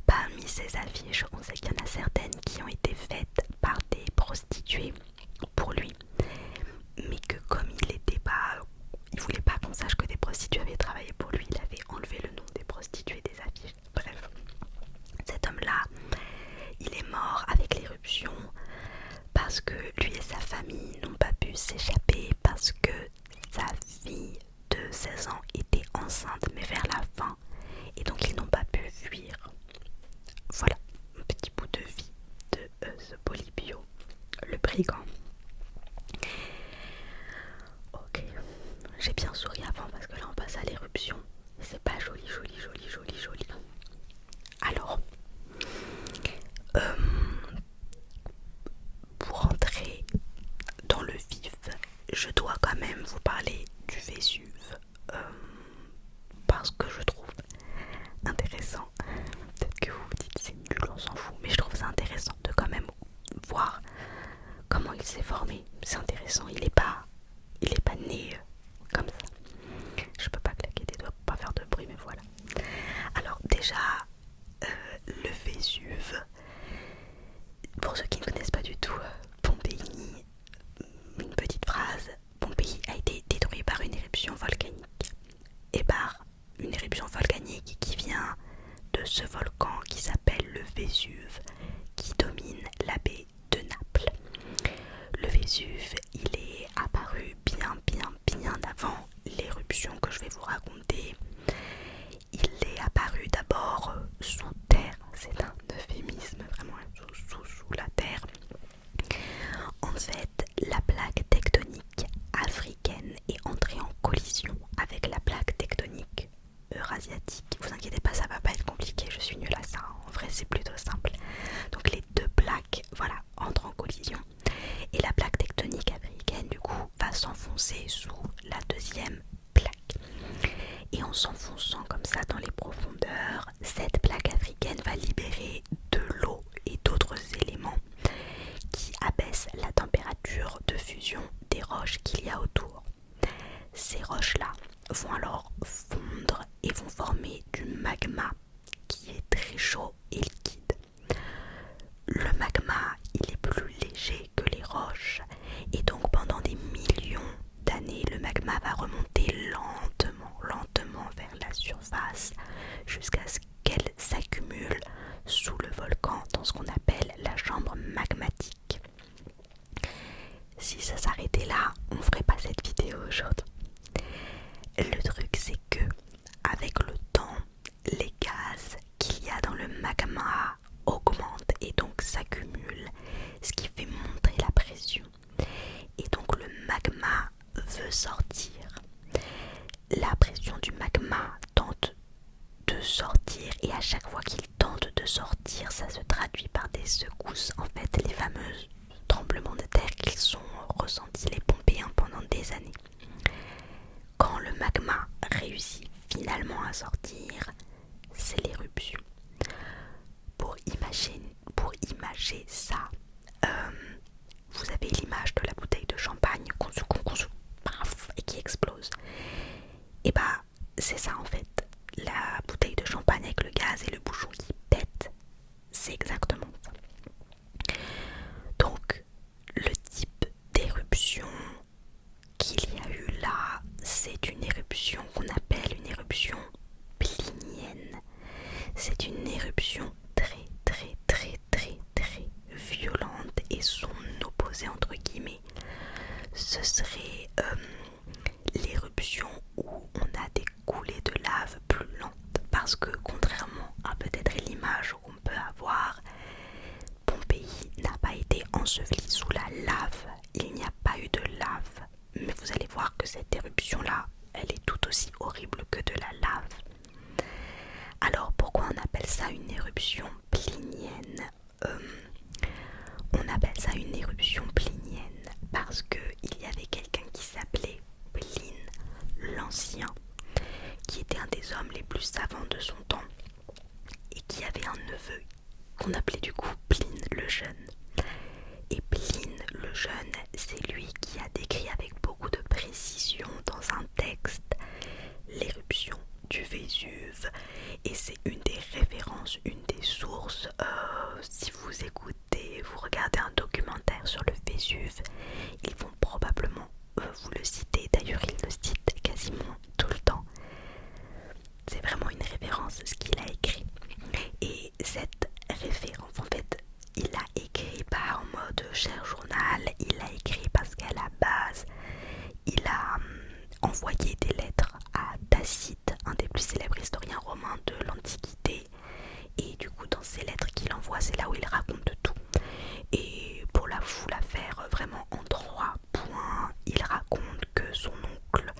parmi ces affiches, on sait qu'il y en a certaines qui ont été faites par des prostituées pour lui, mais que comme il voulait pas qu'on sache que des prostituées avaient travaillé pour lui, il avait enlevé le nom des prostituées des affiches. Bref, cet homme-là, il est mort avec l'éruption parce que lui et sa famille n'ont pas pu s'échapper, parce que sa fille de 16 ans était enceinte mais vers la fin, et donc ils n'ont pas pu fuir. Voilà, un petit bout de vie de ce Polybio, le brigand. Ok, j'ai bien souri avant parce que là on passe à l'éruption. C'est pas joli. Alors, pour rentrer dans le vif, je dois quand même vous parler du Vésuve, parce que je trouve intéressant. Peut-être que vous vous dites c'est nul, on s'en fout, mais je trouve ça intéressant de quand même voir comment il s'est formé. C'est intéressant, il est pas né comme ça. Je peux pas claquer des doigts pour pas faire de bruit, mais voilà. Alors déjà, le Vésuve, pour ceux qui ne connaissent pas du tout Pompéi, une petite phrase: Pompéi a été détruit par une éruption volcanique, et par une éruption volcanique qui vient de ce volcan qui s'appelle le Vésuve, qui domine la baie de Naples. Le Vésuve, il est apparu bien avant l'éruption que je vais vous raconter. Il est apparu d'abord sous terre, c'est un euphémisme, vraiment sous la terre. En fait, la plaque tectonique africaine est entrée en collision avec la plaque tectonique eurasiatique. Vous inquiétez pas, ça va pas être compliqué, je suis nulle à ça, en vrai c'est plutôt simple. Donc les deux plaques, voilà, entrent en collision, et la plaque tectonique africaine du coup va s'enfoncer sous la deuxième plaque. Et en s'enfonçant comme ça dans les profondeurs, cette plaque africaine va libérer de l'eau et d'autres éléments qui abaissent la température de fusion des roches qu'il y a autour. Ces roches-là vont alors fondre et vont former du magma qui est très chaud et liquide. Le magma, il est plus léger que les roches, et donc pendant des millions d'années, le magma va remonter lentement vers la surface jusqu'à ce qu'elle s'accumule sous le volcan dans ce qu'on appelle la chambre magmatique. Si ça s'arrêtait là, on ferait pas cette vidéo aujourd'hui. Le truc, c'est que sortir, et à chaque fois qu'il tente de sortir, ça se traduit par des secousses, en fait les fameux tremblements de terre qu'ils ont ressentis les Pompéiens pendant des années. Quand le magma réussit finalement à sortir, c'est l'éruption. Pour imager ça, vous avez l'image de la bouteille de champagne qu'on secoue, paf, et qui explose. Et bah c'est ça en fait, la bouteille de champagne avec le gaz et le bouchon qui pète, c'est exactement ça. Donc le type d'éruption qu'il y a eu là, c'est une éruption qu'on appelle une éruption plinienne. C'est une éruption très très très très très violente, et son opposé entre guillemets, ce serait l'éruption où on a des coulées de lave plus lentes, parce que contrairement à peut-être l'image qu'on peut avoir, Pompéi n'a pas été enseveli sous la lave, il n'y a pas eu de lave, mais vous allez voir que cette éruption là, elle est tout aussi horrible que de la lave. Alors pourquoi on appelle ça une éruption plinienne? On appelle ça une éruption plinienne parce qu'il y avait quelqu'un qui s'appelait Pline l'Ancien, qui était un des hommes les plus savants de son temps et qui avait un neveu qu'on appelait du coup Pline le Jeune. Et Pline le Jeune, c'est lui qui a décrit avec beaucoup de précision dans un texte l'éruption du Vésuve, et c'est une des références, une des sources. Si vous écoutez, vous regardez un documentaire sur le Vésuve, ils vont probablement vous le citer. D'ailleurs ils le citent quasiment tout le temps. C'est vraiment une référence ce qu'il a écrit, et cette référence en fait il a écrit pas en mode cher journal, il a écrit parce qu'à la base il a envoyé des lettres à Tacite, un des plus célèbres historiens romains de l'Antiquité, et du coup dans ces lettres qu'il envoie, c'est là où il raconte tout. Et pour vous la faire vraiment en 3 points, il raconte que son oncle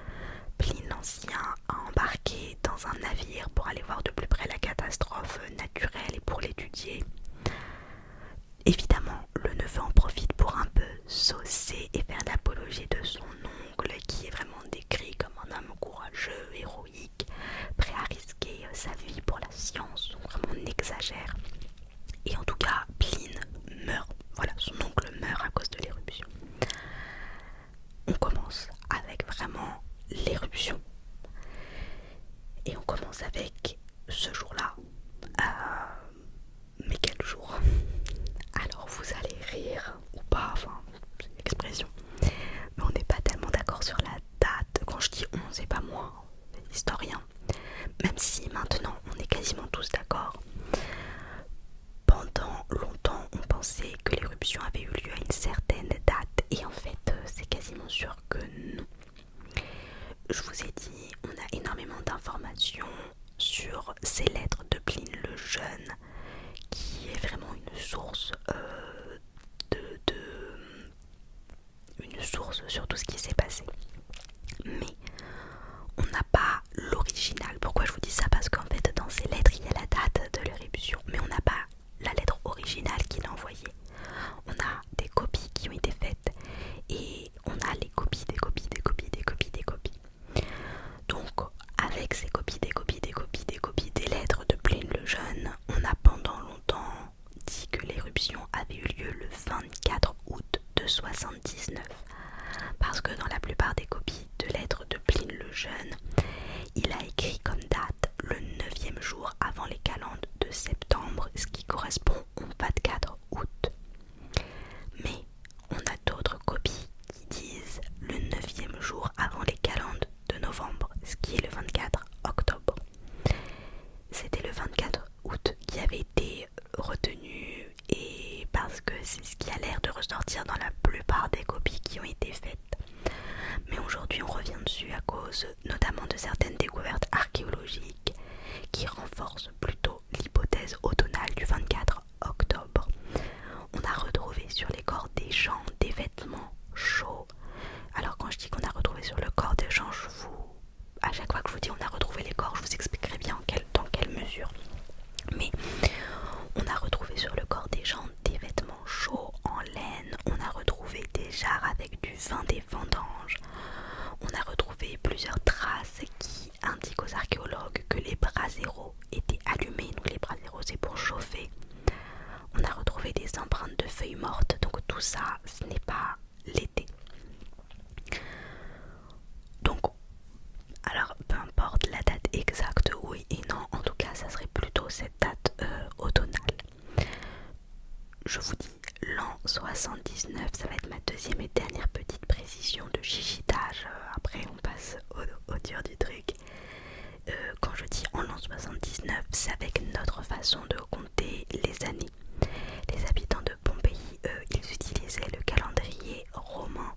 Pline l'Ancien a embarqué dans un navire pour aller voir de plus près la catastrophe naturelle et pour l'étudier. Évidemment, le neveu en profite pour un peu saucer et faire l'apologie de son oncle, qui est vraiment décrit comme un homme courageux, héroïque, prêt à risquer sa vie pour la science. Donc vraiment on exagère. Et en tout cas, Pline meurt. Voilà, son oncle meurt à cause de l'éruption. On commence avec vraiment l'éruption. Et on commence avec ce jour-là. Mais quel jour? Alors vous allez rire ou pas, enfin c'est une expression, mais on n'est pas tellement d'accord sur la date. Quand je dis on, c'est pas moi, historien, même si maintenant on est quasiment tous d'accord. Pendant longtemps on pensait que l'éruption avait eu lieu à une certaine date, et en fait c'est quasiment sûr que non. Je vous ai dit, on a énormément d'informations sur ces lettres de Pline le Jeune, qui est vraiment une source une source sur tout ce qui s'est passé. Mais on n'a pas l'original. Pourquoi je vous dis ça? Parce qu'en fait dans ces lettres il y a la date de l'éruption, mais on n'a pas la lettre originale qu'il a envoyée. On a des copies qui ont été faites, et on a les copies des copies des copies des copies des copies. Donc avec ces copies des copies des copies des copies des lettres façon de compter les années. Les habitants de Pompéi, eux, ils utilisaient le calendrier romain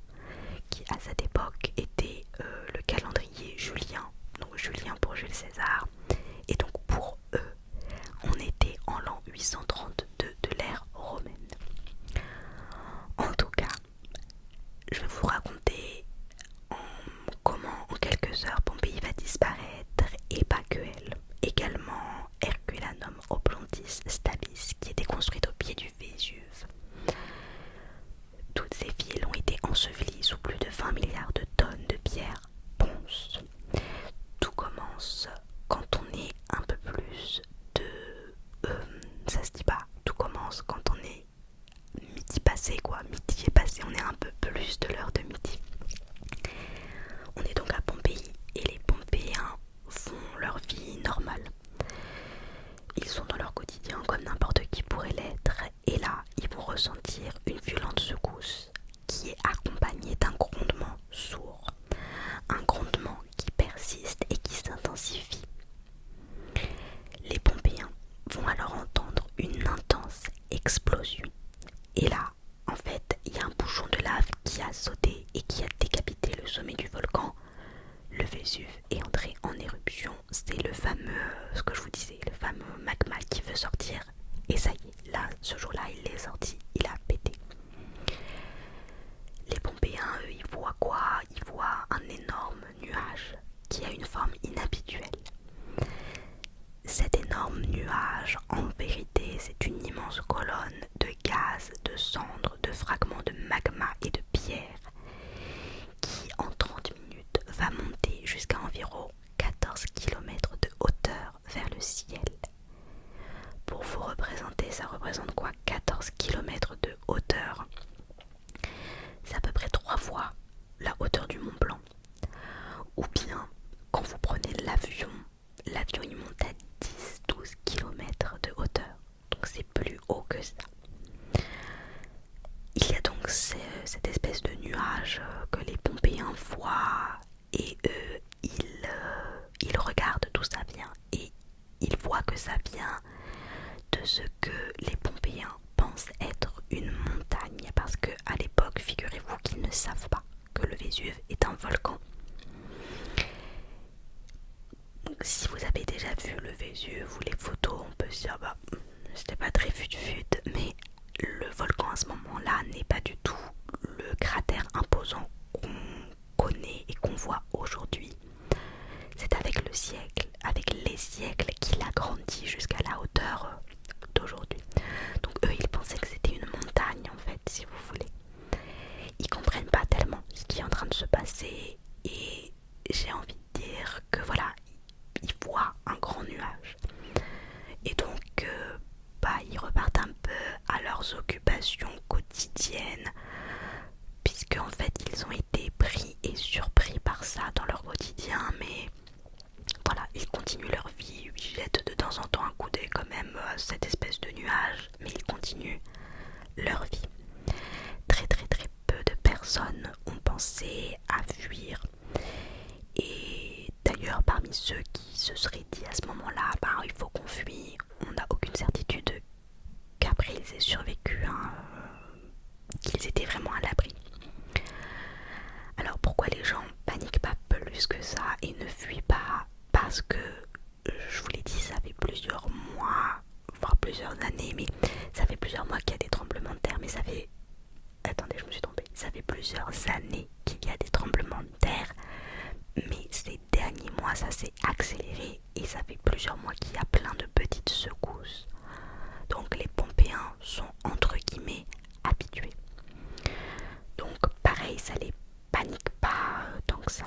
qui à cette époque était le calendrier julien, donc Julien pour Jules César, et donc pour eux, on était en l'an 832 de l'ère romaine. En tout cas, je vais vous raconter comment en quelques heures Pompéi va disparaître, et pas que elle. Également Herculanum Oplontis Stabis qui était construite au pied du Vésuve. Toutes ces villes ont été ensevelies sous plus de 20 milliards de tonnes de pierre ponce. Tout commence quand on est un peu plus de... ça se dit pas, tout commence quand on est midi passé quoi, midi est passé, on est un peu plus de l'heure de midi. On est donc à Pompéi et les Pompéiens font leur vie normale. Ils sont dans leur quotidien comme n'importe qui pourrait l'être, et là ils vont ressentir une violente secousse qui est accompagnée d'un grondement sourd, un grondement qui persiste et qui s'intensifie. Les Pompéiens vont alors entendre une intense explosion, et là en fait il y a un bouchon de lave qui a sauté et qui a décapité le sommet du volcan. Le Vésuve est entré en éruption. C'est le fameux, ce que je vous disais, le fameux magma qui veut sortir. Et ça y est, là, ce jour-là, il est sorti, il a pété. Les Pompéiens, eux, ils voient quoi? Ils voient un énorme nuage qui a une forme inhabituelle. Cet énorme nuage, en vérité, c'est une immense colonne de gaz, de cendres, de fragments de magma et de pierre qui, en 30 minutes, va monter jusqu'à environ 14 km de hauteur vers le ciel. Pour vous représenter, ça représente quoi 14 km de hauteur? C'est à peu près 3 fois la hauteur du Mont Blanc. Ou bien, quand vous prenez l'avion il monte à 10-12 km de hauteur. Donc c'est plus haut que ça. Il y a donc cette espèce de nuage que les Pompéiens voient, et eux, ils regardent d'où ça vient, et ils voient que ça vient de ce que les Pompéiens pensent être une montagne, parce que à l'époque, figurez-vous qu'ils ne savent pas que le Vésuve est un volcan. Si vous avez déjà vu le Vésuve ou les photos, on peut se dire bah c'était pas très fut-fut, mais le volcan à ce moment-là n'est pas du tout le cratère imposant qu'on connaît et qu'on voit aujourd'hui. C'est avec le siècle, avec les siècles qu'il a grandi jusqu'à la hauteur d'aujourd'hui. Donc eux, ils pensaient que c'était une montagne en fait, si vous voulez. Ils comprennent pas tellement ce qui est en train de se passer, et j'ai envie de dire que voilà, ils voient un grand nuage. Et donc, ils repartent un peu à leurs occupations quotidiennes, puisque en fait ils ont été pris et surpris par ça dans leur quotidien, mais voilà, ils continuent leur vie, ils jettent de temps en temps un coup d'œil quand même à cette espèce de nuage, mais ils continuent leur vie. Très très très peu de personnes ont pensé à fuir, et d'ailleurs parmi ceux qui se seraient dit à ce moment-là il faut qu'on fuit, on n'a aucune certitude qu'après ils aient survécu, qu'ils étaient vraiment à l'abri. Alors pourquoi les gens paniquent pas plus que ça et ne fuient pas? Parce que, je vous l'ai dit, ça fait plusieurs mois, voire plusieurs années, mais ça fait plusieurs mois qu'il y a des tremblements de terre, mais ça fait... Attendez, je me suis trompée. Ça fait plusieurs années qu'il y a des tremblements de terre, mais ces derniers mois ça s'est accéléré, et ça fait plusieurs mois qu'il y a plein de petites secousses. Donc les Pompéiens sont entre guillemets habitués. Donc pareil, ça les panique pas tant que ça.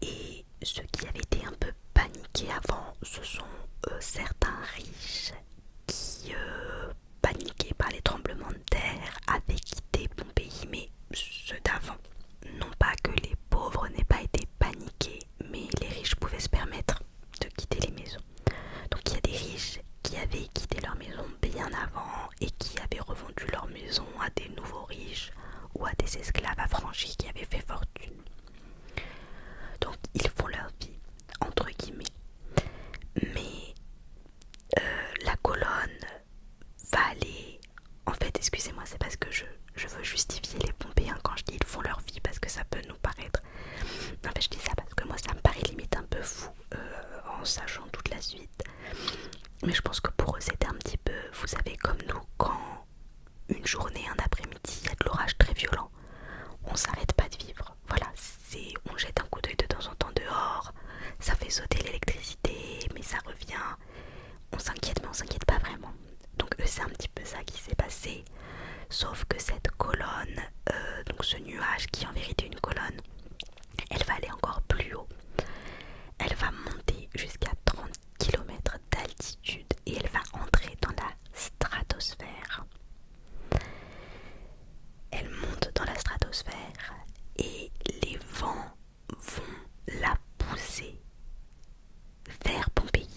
Et ceux qui avaient été un peu paniqués avant, ce sont certains riches qui, paniqués par les tremblements de terre, avaient quitté Pompéi, mais ceux d'avant. Non pas que les pauvres n'aient pas été paniqués, mais les riches pouvaient se permettre de quitter les maisons. Donc il y a des riches qui avaient quitté leur maison bien avant et qui avaient revendu leur maison à des nouveaux riches ou à des esclaves affranchis qui avaient fait fortune. Donc ils font leur vie, entre guillemets. Mais en sachant toute la suite. Mais je pense que pour eux c'était un petit peu, vous savez, comme nous, quand une journée, un après-midi, il y a de l'orage très violent, on s'arrête pas de vivre. Voilà, on jette un coup d'œil de temps en temps dehors, ça fait sauter l'électricité, mais ça revient. On s'inquiète, mais on s'inquiète pas vraiment. Donc eux, c'est un petit peu ça qui s'est passé. Sauf que cette colonne, donc ce nuage qui est en vérité une colonne, elle va aller encore plus haut. Elle va monter jusqu'à 30 km d'altitude et elle va entrer dans la stratosphère. Elle monte dans la stratosphère et les vents vont la pousser vers Pompéi,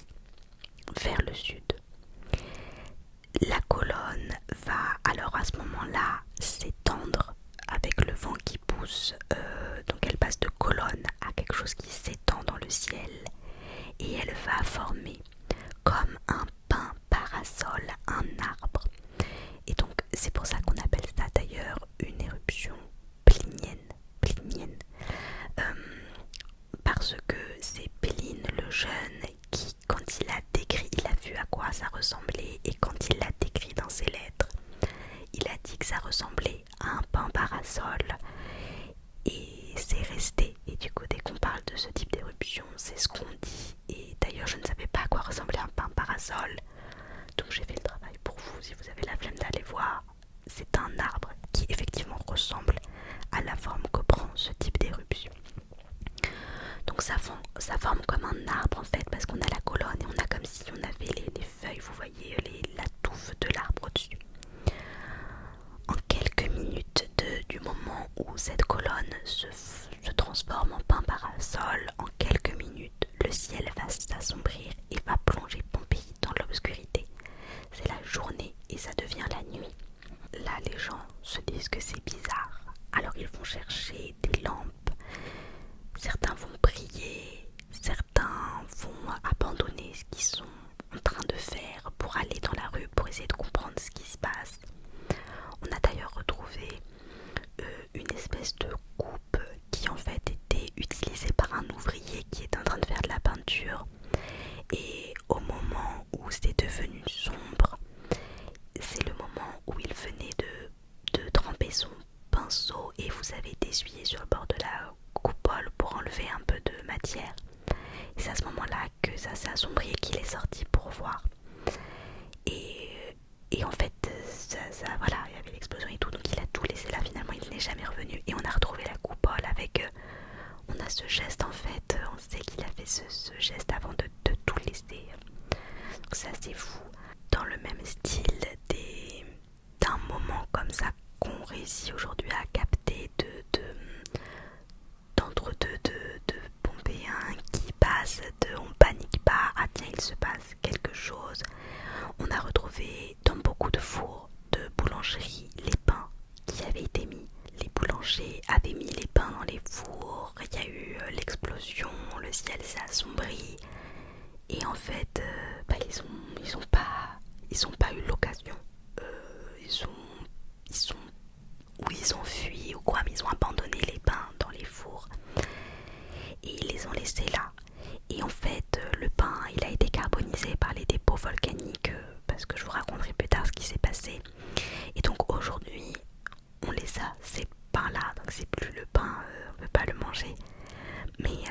vers le sud. La colonne va alors à ce moment-là s'étendre avec le vent qui pousse, donc elle passe de colonne à quelque chose qui s'étend dans le ciel et elle va former comme un pin parasol un arbre. Et donc c'est pour ça qu'on appelle ça d'ailleurs une éruption plinienne. Parce que c'est Pline le jeune qui, quand il a décrit, il a vu à quoi ça ressemblait et quand il l'a décrit dans ses lettres, il a dit que ça ressemblait à un pain parasol et c'est resté. Et du coup, dès qu'on parle de ce type d'éruption, c'est ce qu'on dit. Et d'ailleurs, je ne savais pas à quoi ressemblait un pain parasol, donc j'ai fait le travail pour vous. Si vous avez la flemme d'aller voir, c'est un arbre qui effectivement ressemble à la forme que prend ce type d'éruption. Donc ça forme comme un arbre en fait, parce qu'on a la colonne et on a comme si on avait les feuilles, vous voyez, la touffe de l'arbre au-dessus. En quelques minutes du moment où cette colonne se transforme en pain parasol, en quelques minutes, le ciel va s'assombrir et va plonger Pompéi dans l'obscurité. C'est la journée et ça devient la nuit. Là, les gens se disent que c'est bizarre. Alors ils vont chercher des lampes. Certains vont prier, certains vont abandonner ce qu'ils sont en train de faire pour aller dans la rue pour essayer de comprendre ce qui se passe. On a d'ailleurs retrouvé une espèce de coupe qui en fait était utilisée par un ouvrier qui était en train de faire de la peinture. Et au moment où c'était devenu sombre, c'est le moment où il venait de tremper son pinceau et vous savez d'essuyer sur le bord de la coupole pour enlever un peu de matière. Et c'est à ce moment-là que ça s'est assombri et qu'il est sorti pour voir. Et en fait, voilà, il y avait l'explosion et tout, donc il a tout laissé là. Finalement, il n'est jamais revenu. Et on a retrouvé la coupole avec... on a ce geste en fait, on sait qu'il a fait ce geste avant de tout laisser. Donc c'est assez fou. Dans le même style d'un moment comme ça qu'on réussit aujourd'hui à capter d'entre-deux de Pompéens qui passent de on panique pas à tiens il se passe quelque chose. On a retrouvé dans beaucoup de fours de boulangerie les pains qui avaient été mis. Les boulangers avaient mis les pains dans les fours, il y a eu l'explosion, le ciel s'est assombri et en fait ils ont pas eu l'occasion. Ils ont fui ou quoi, mais ils ont abandonné les pains dans les fours et ils les ont laissés là. Et en fait, le pain, il a été carbonisé par les dépôts volcaniques, parce que je vous raconterai plus tard ce qui s'est passé. Et donc aujourd'hui, on les a, ces pains-là, donc c'est plus le pain, on peut pas le manger, mais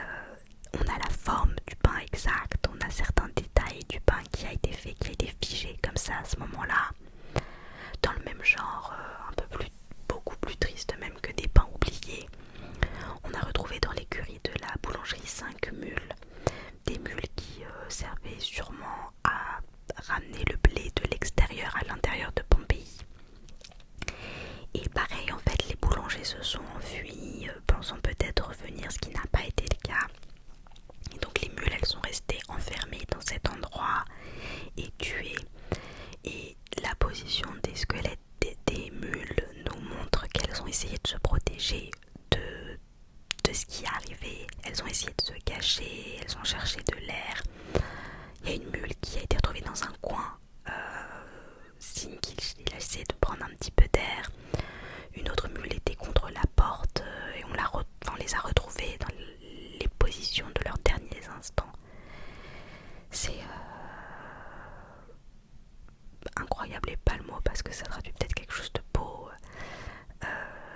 on a la forme du pain exact, on a certains détails du pain qui a été fait, qui a été figé comme ça à ce moment-là. Dans le même genre, beaucoup plus triste même que des pains oubliés. On a retrouvé dans l'écurie de la boulangerie 5 mules, des mules qui servaient sûrement à ramener le blé de l'extérieur à l'intérieur de Pompéi. Et pareil, en fait, les boulangers se sont enfuis, pensant peut-être revenir, ce qui n'a pas été le cas. Et donc les mules, elles sont restées enfermées dans cet endroit et tuées. Et la position des squelettes des mules nous montre qu'elles ont essayé de se protéger de ce qui est arrivé. Elles ont essayé de se cacher, elles ont cherché de l'air. Il y a une mule qui a été retrouvée dans un coin, signe qu'il a essayé de prendre un petit peu d'air. Une autre mule était contre la porte et on les a retrouvées dans les positions de leurs derniers instants. incroyable est pas le mot parce que ça traduit peut-être quelque chose de beau.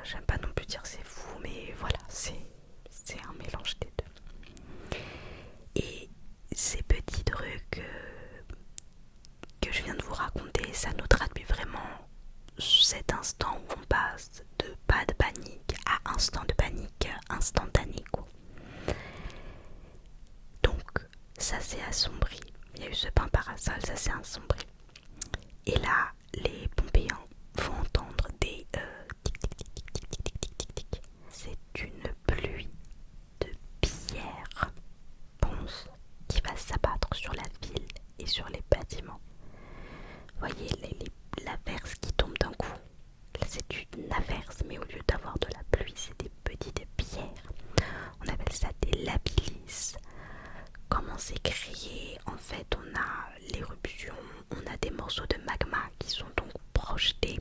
J'aime pas non plus dire c'est fou, mais voilà, c'est un mélange des deux. Et ces petits trucs que je viens de vous raconter, ça nous traduit vraiment cet instant où on passe de pas de panique à instant de panique instantané, quoi. Donc ça s'est assombri, il y a eu ce pain parasol, ça s'est assombri. Et là, les Pompéiens vont entendre des tic tic tic tic tic tic tic tic tic. C'est une pluie de pierres ponces qui va s'abattre sur la ville et sur les bâtiments. Vous voyez l'averse qui tombe d'un coup. Là, c'est une averse, mais au lieu d'avoir de la pluie, c'est des petites pierres. On appelle ça des labilis. Comment c'est créé? En fait, on a l'éruption, on a des morceaux de magma qui sont donc projetés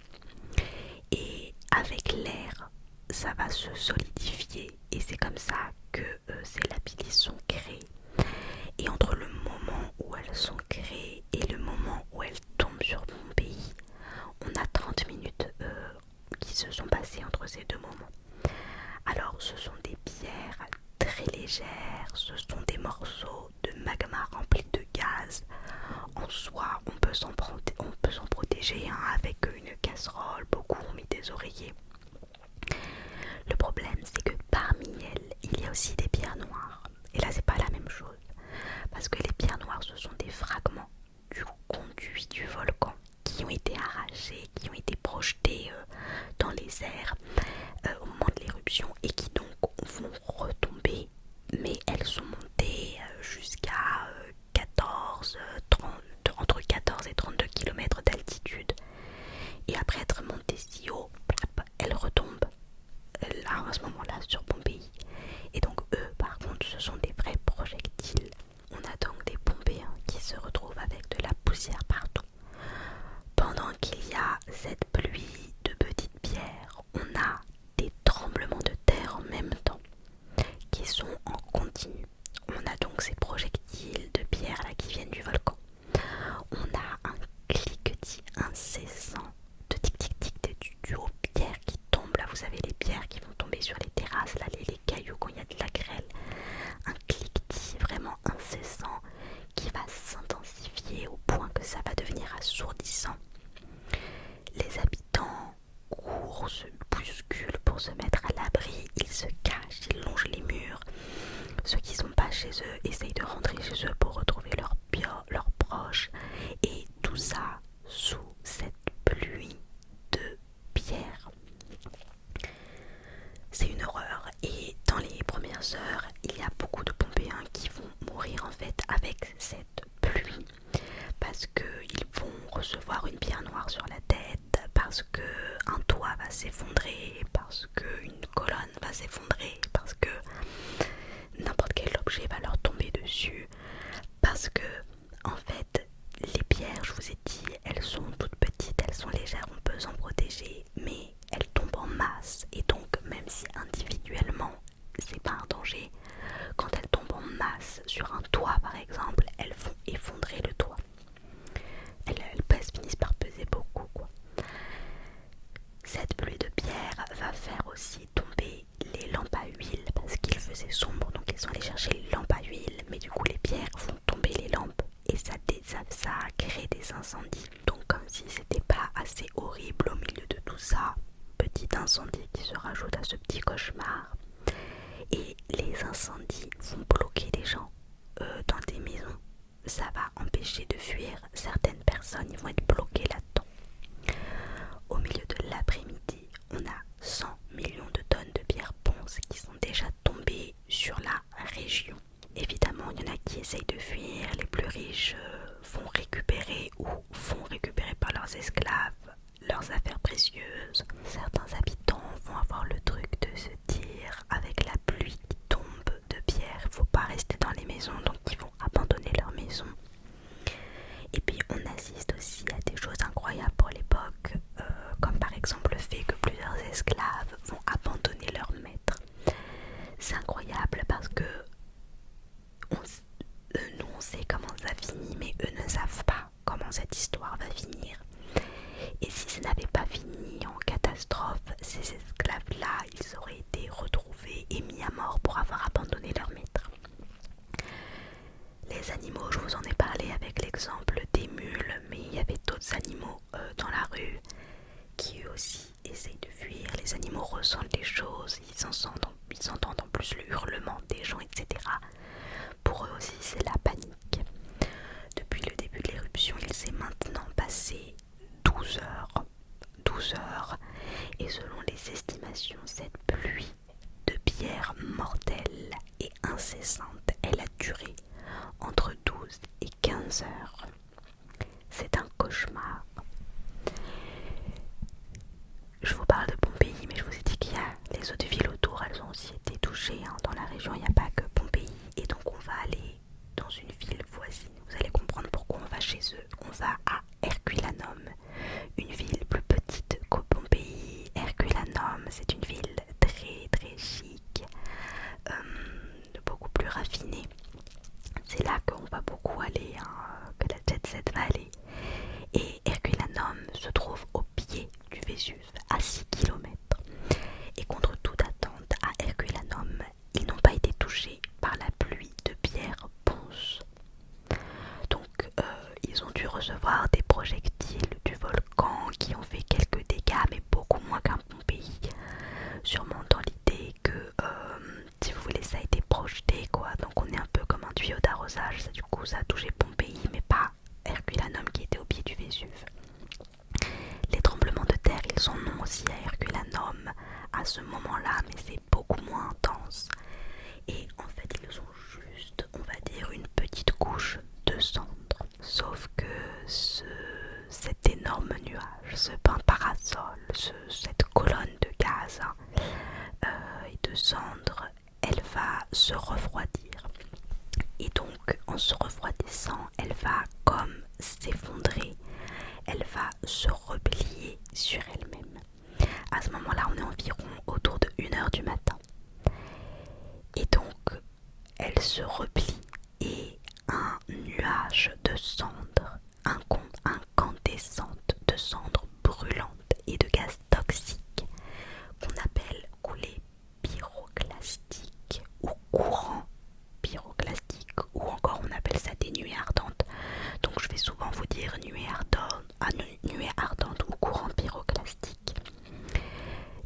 et avec l'air, ça va se solidifier et c'est comme ça que ces labilis sont créés. Et entre le moment où elles sont créées et le moment où elles tombent sur mon pays, on a 30 minutes qui se sont passées entre ces deux moments. Alors ce sont des pierres très légères, ce sont des morceaux de magma remplis de gaz. En soi, on peut s'en protéger avec une casserole, beaucoup ont mis des oreillers. Le problème, c'est que parmi elles, il y a aussi des pierres noires. Et là, c'est pas la même chose. Parce que les pierres noires, ce sont des fragments du conduit du volcan qui ont été arrachés, qui ont été projetés dans les airs au moment de l'éruption et qui donc vont retomber. Mais elles sont montées jusqu'à entre 14 et 32 km d'altitude. Et après être montées si haut, elles retombent là, à ce moment-là, sur Pompéi. Et donc eux, par contre, ce sont des vrais projectiles. On a donc des Pompéiens qui se retrouvent avec de la poussière partout. Pendant qu'il y a cette pluie de petites pierres, on a des tremblements de terre en même temps qui sont en continu. On a donc ces projectiles de pierre là qui viennent du volcan. On a un cliquetis incessant de tic tic tic du aux pierres qui tombent là. Vous savez, les pierres qui vont tomber sur les terrasses là, les cailloux quand il y a de la grêle. Un cliquetis vraiment incessant qui va s'intensifier au point que ça va devenir assourdissant. Les habitants courent, se bousculent pour se mettre à l'abri, ils se cachent, ils longent les murs. Ceux qui sont pas chez eux essayent de rentrer chez eux pour retrouver leurs proches. Et tout ça sous cette pluie de pierres. C'est une horreur. Et dans les premières heures, il y a beaucoup de Pompéiens qui vont mourir en fait avec cette pluie. Parce qu'ils vont recevoir une pierre noire sur la tête, parce qu'un toit va s'effondrer, parce qu'une colonne va s'effondrer, parce que n'importe quel objet va leur tomber dessus, parce que en fait les pierres, je vous ai dit, elles sont toutes petites, elles sont légères, on peut s'en protéger, mais elles tombent en masse et donc même si individuellement c'est pas un danger, quand elles tombent en masse sur un toit par exemple, elles vont effondrer le toit. Elles finissent par peser beaucoup, quoi. Cette pluie de pierre va faire aussi tomber les lampes à huile parce qu'il faisait sombre, donc ils sont allés chercher les lampes à huile, mais du coup les pierres font tomber les lampes et ça crée des incendies. Donc comme si c'était pas assez horrible au milieu de tout ça, petit incendie qui se rajoute à ce petit cauchemar. Et les incendies vont bloquer les gens dans des maisons. Ça va empêcher de fuir certaines personnes, ils vont être bloqués là-dedans. Au milieu de l'après-midi, on a 100 millions de tonnes de pierres ponces qui sont déjà tombées sur la région. Évidemment, il y en a qui essayent de fuir, les plus riches vont récupérer ou font récupérer par leurs esclaves leurs affaires précieuses. Certains habitants vont avoir le truc de se dire, avec la pluie qui tombe de pierre, il ne faut pas rester dans les maisons, donc ils vont abandonner leur maison. Et puis on assiste aussi à des choses incroyables pour l'époque, comme par exemple le fait que plusieurs esclaves vont abandonner leur maître. C'est incroyable parce que nous on sait comment ça finit, mais eux ne savent pas comment cette histoire va finir. les animaux, je vous en ai parlé avec l'exemple des mules, mais il y avait d'autres animaux dans la rue qui eux aussi essayent de fuir. Les animaux ressentent les choses, ils entendent en plus le hurlement des gens, etc. Pour eux aussi, c'est la panique. Depuis le début de l'éruption, il s'est maintenant passé 12 heures. 12 heures. Et selon les estimations, cette pluie de pierres mortelles et incessante, elle a duré entre 12 et 15 heures. C'est un cauchemar. Je vous parle de Pompéi, mais je vous ai dit qu'il y a les autres villes autour, elles ont aussi été touchées. Dans la région, il n'y a pas que Pompéi. Et donc on va aller dans une ville voisine. Vous allez comprendre pourquoi on va chez eux. On va à Herculanum, une ville plus petite que Pompéi. Herculanum, c'est une ville très très chic, beaucoup plus raffinée. C'est là qu'on va beaucoup aller, que la jet set va aller. Et Herculanum se trouve au pied du Vésuve, à 6 km. Et contre toute attente, à Herculanum, ils n'ont pas été touchés par la pluie de pierre ponce. Donc ils ont dû recevoir des projectiles du volcan qui ont fait quelques dégâts, mais beaucoup moins qu'un Pompéi. Sûrement dans l'idée que, si vous voulez, ça a été projeté, quoi. Donc on est un peu comme un tuyau d'arrosage. Ça, du coup, ça a touché Pompéi, mais pas Herculanum qui était au pied du Vésuve. Les tremblements de terre, ils sont non aussi à Herculanum à ce moment-là, mais c'est beaucoup moins intense. Et en fait, ils ont juste, on va dire, une petite couche de cendres. Sauf que cet énorme nuage, ce parasol, cette colonne de gaz et de cendres, elle va se refroidir. Et donc, en se refroidissant, elle va comme s'effondrer, elle va se replier sur elle-même. À ce moment-là, on est environ autour de 1h du matin. Et donc, elle se replie et un nuage de cendres, incandescente de cendres brûlantes et de gaz toxiques qu'on appelle coulée pyroclastique ou courant pyroclastique, ou encore on appelle ça des nuées ardentes. Donc je vais souvent vous dire nuée ardente ou courant pyroclastique.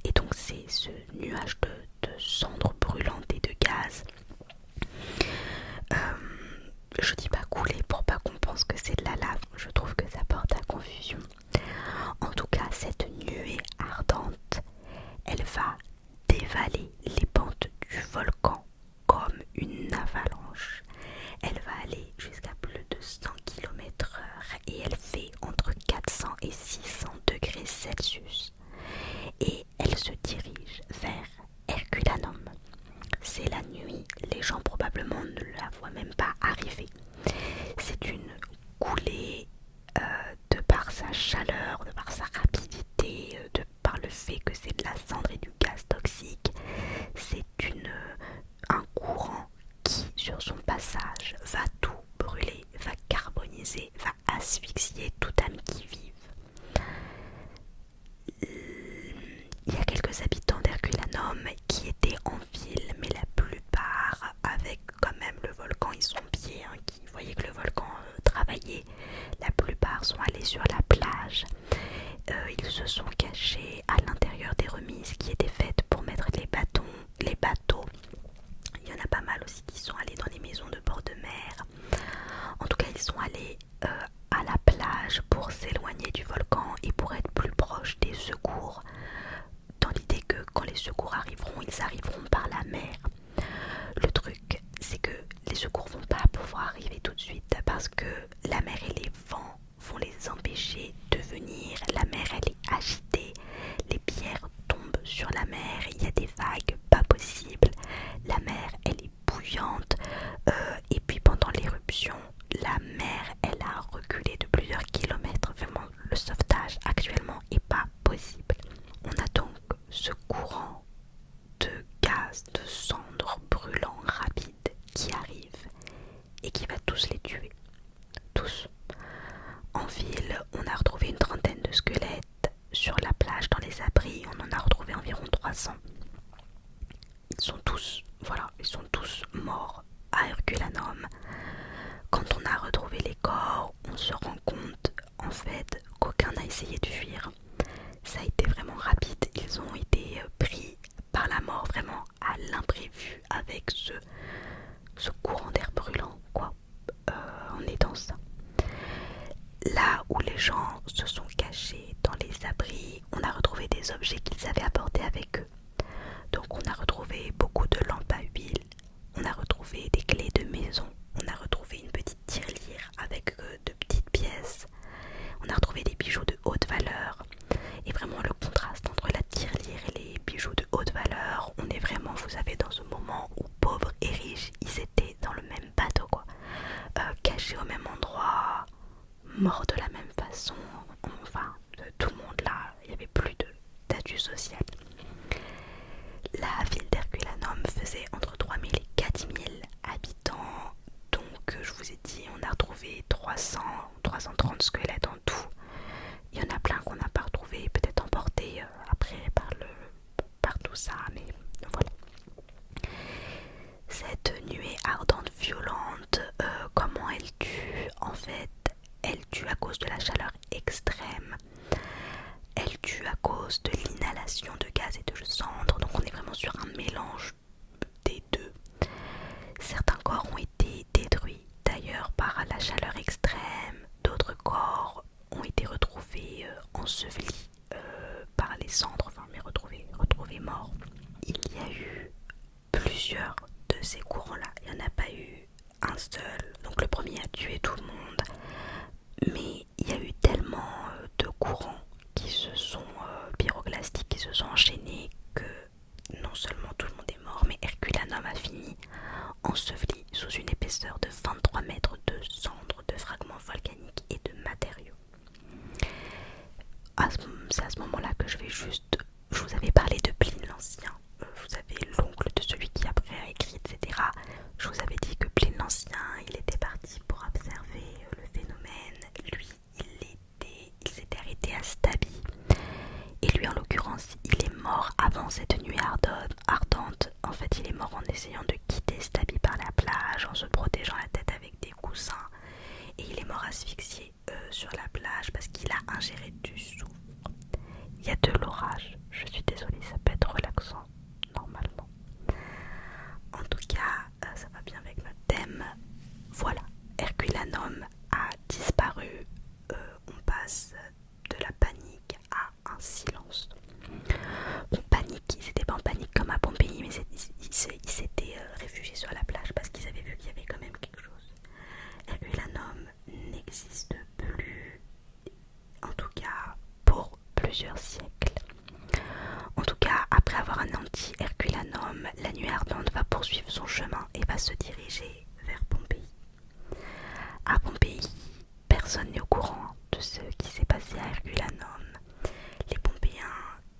Et donc c'est ce nuage de cendres brûlantes et de gaz. Je dis pas couler pour pas qu'on pense que c'est où les gens se sont cachés dans les abris, on a retrouvé des objets qu'ils avaient apportés avec eux. Donc on a retrouvé beaucoup de lampes à huile, on a retrouvé des clés de maison, on a retrouvé une petite tirelire avec de petites pièces, on a retrouvé des bijoux de haute valeur. Et vraiment le contraste entre la tirelire et les bijoux de haute valeur, on est vraiment, vous savez, dans ce moment où pauvres et riches, ils étaient dans le même bateau quoi, cachés au même endroit, morts de la même façon, enfin tout le monde là, il n'y avait plus de statut social. La ville d'Herculanum faisait entre 3000 et 4000 habitants, donc je vous ai dit, on a retrouvé 330 squelettes en tout. Il y en a plein qu'on n'a pas retrouvé, peut-être emportés après par tout ça, mais voilà. Cette nuée ardente, violente, comment elle tue? En fait, elle tue à cause de la chaleur extrême. Elle tue à cause de l'inhalation de gaz et de cendres, donc on est vraiment sur un mélange des deux. Certains corps ont été détruits d'ailleurs par la chaleur extrême, d'autres corps ont été retrouvés ensevelis par les cendres, enfin mais retrouvés morts. Il y a eu plusieurs de ces courants-là, il n'y en a pas eu un seul, donc le premier a tué tout le monde, mais il y a eu tellement de courants qui se sont pyroclastiques, qui se sont enchaînés que non seulement tout le monde est mort, mais Herculanum a fini enseveli sous une épaisseur de 23 mètres de cendres, de fragments volcaniques et de matériaux. C'est à ce moment-là que je vous avais parlé de Pline l'Ancien, vous savez, l'oncle de celui qui après a écrit, etc. Je vous avais dit que Pline l'Ancien, il était parti pour observer le phénomène. Lui, il s'était arrêté à Stabi. Et lui, en l'occurrence, il est mort avant cette nuit ardente. En fait, il est mort en essayant de quitter Stabi par la plage, en se protégeant la tête avec des coussins. Et il est mort asphyxié sur la plage parce qu'il a ingéré du soufre. Il y a de l'orage. Je suis désolée, ça peut être relaxant, normalement. En tout cas, ça va bien avec notre thème. Voilà, Herculanum a disparu. On passe de la panique à un silence. Bon, panique, ils n'étaient pas en panique comme à Pompéi, mais ils s'étaient réfugiés sur la plage parce qu'ils avaient vu qu'il y avait quand même quelque chose. Herculanum n'existe plus, en tout cas pour plusieurs siècles. En tout cas, après avoir anéanti Herculanum, la nuée ardente va poursuivre son chemin et va se diriger vers Pompéi. À Pompéi, personne n'est au courant de ce qui s'est passé à Herculanum. Les Pompéiens,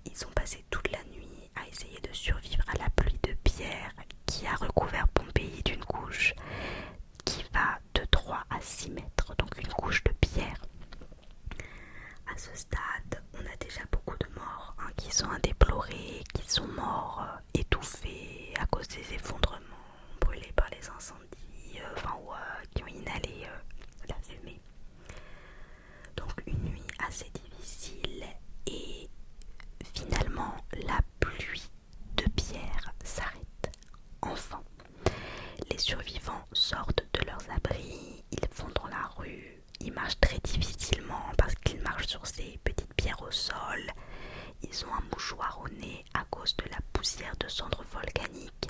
ils ont passé toute la nuit à essayer de survivre à la pluie de pierre qui a recouvert Pompéi d'une couche qui va de 3 à 6 mètres, donc une couche de pierre. À ce stade, on a déjà beaucoup de morts qui sont indéplorés, qui sont morts étouffés à cause des effondrements, brûlés par les incendies, qui ont inhalé la fumée. Donc une nuit assez difficile et finalement la pluie de pierre s'arrête enfin. Les survivants sortent de leurs abris, ils vont dans la rue, ils marchent très difficilement parce qu'ils marchent sur ces petites pierres au sol. Ils ont un mouchoir au nez à cause de la poussière de cendres volcaniques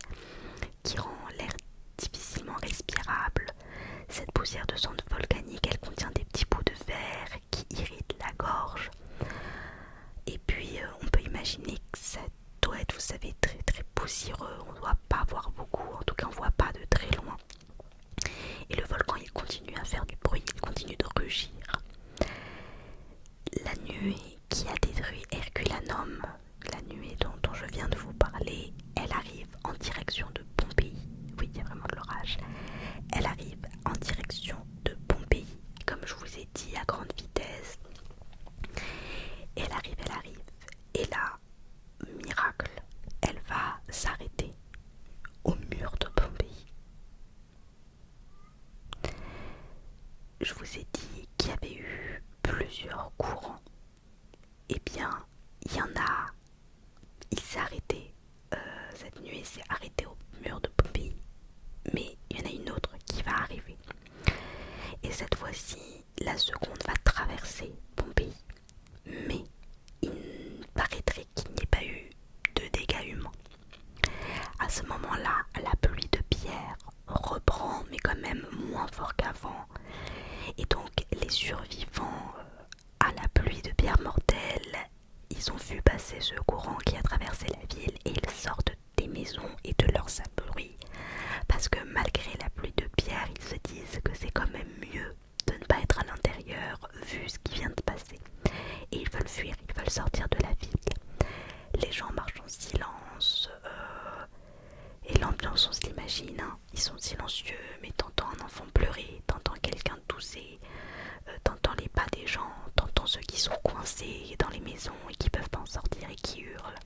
qui rend l'air difficilement respirable. Cette poussière de cendres volcaniques, elle contient des petits bouts de verre qui irritent la gorge. Et puis on peut imaginer que ça doit être, vous savez, très très poussiéreux. On ne doit pas voir beaucoup, en tout cas on ne voit pas de très loin. Et le volcan, il continue à faire du bruit, il continue de rugir. La nuée qui a détruit Herculanum, la nuée dont je viens de vous parler, elle arrive en direction de Pompéi. Oui, il y a vraiment de l'orage. Elle arrive en direction de Pompéi, comme je vous ai dit, à grande vitesse. Elle arrive. Et là, miracle, elle va s'arrêter au mur de Pompéi. Je vous ai dit qu'il y avait eu plusieurs courants. Eh bien, il y en a. Cette nuée s'est arrêtée au mur de Pompéi. Mais il y en a une autre qui va arriver. Et cette fois-ci, la seconde va traverser Pompéi. Mais il paraîtrait qu'il n'y ait pas eu de dégâts humains. À ce moment-là, la pluie de pierre reprend, mais quand même moins fort qu'avant. Et donc, les survivants à la pluie de pierre mortelle, ils ont vu passer ce courant qui a traversé la ville et ils sortent des maisons et de leurs abris. Parce que malgré la pluie de pierre, ils se disent que c'est quand même mieux de ne pas être à l'intérieur vu ce qui vient de passer. Et ils veulent fuir, ils veulent sortir de la ville. Les gens marchent en silence. Et l'ambiance, on se l'imagine, hein. Ils sont silencieux, mais t'entends un enfant pleurer, t'entends quelqu'un tousser, t'entends les pas des gens, t'entends ceux qui sont coincés dans les maisons et qui peuvent pas en sortir et qui hurlent.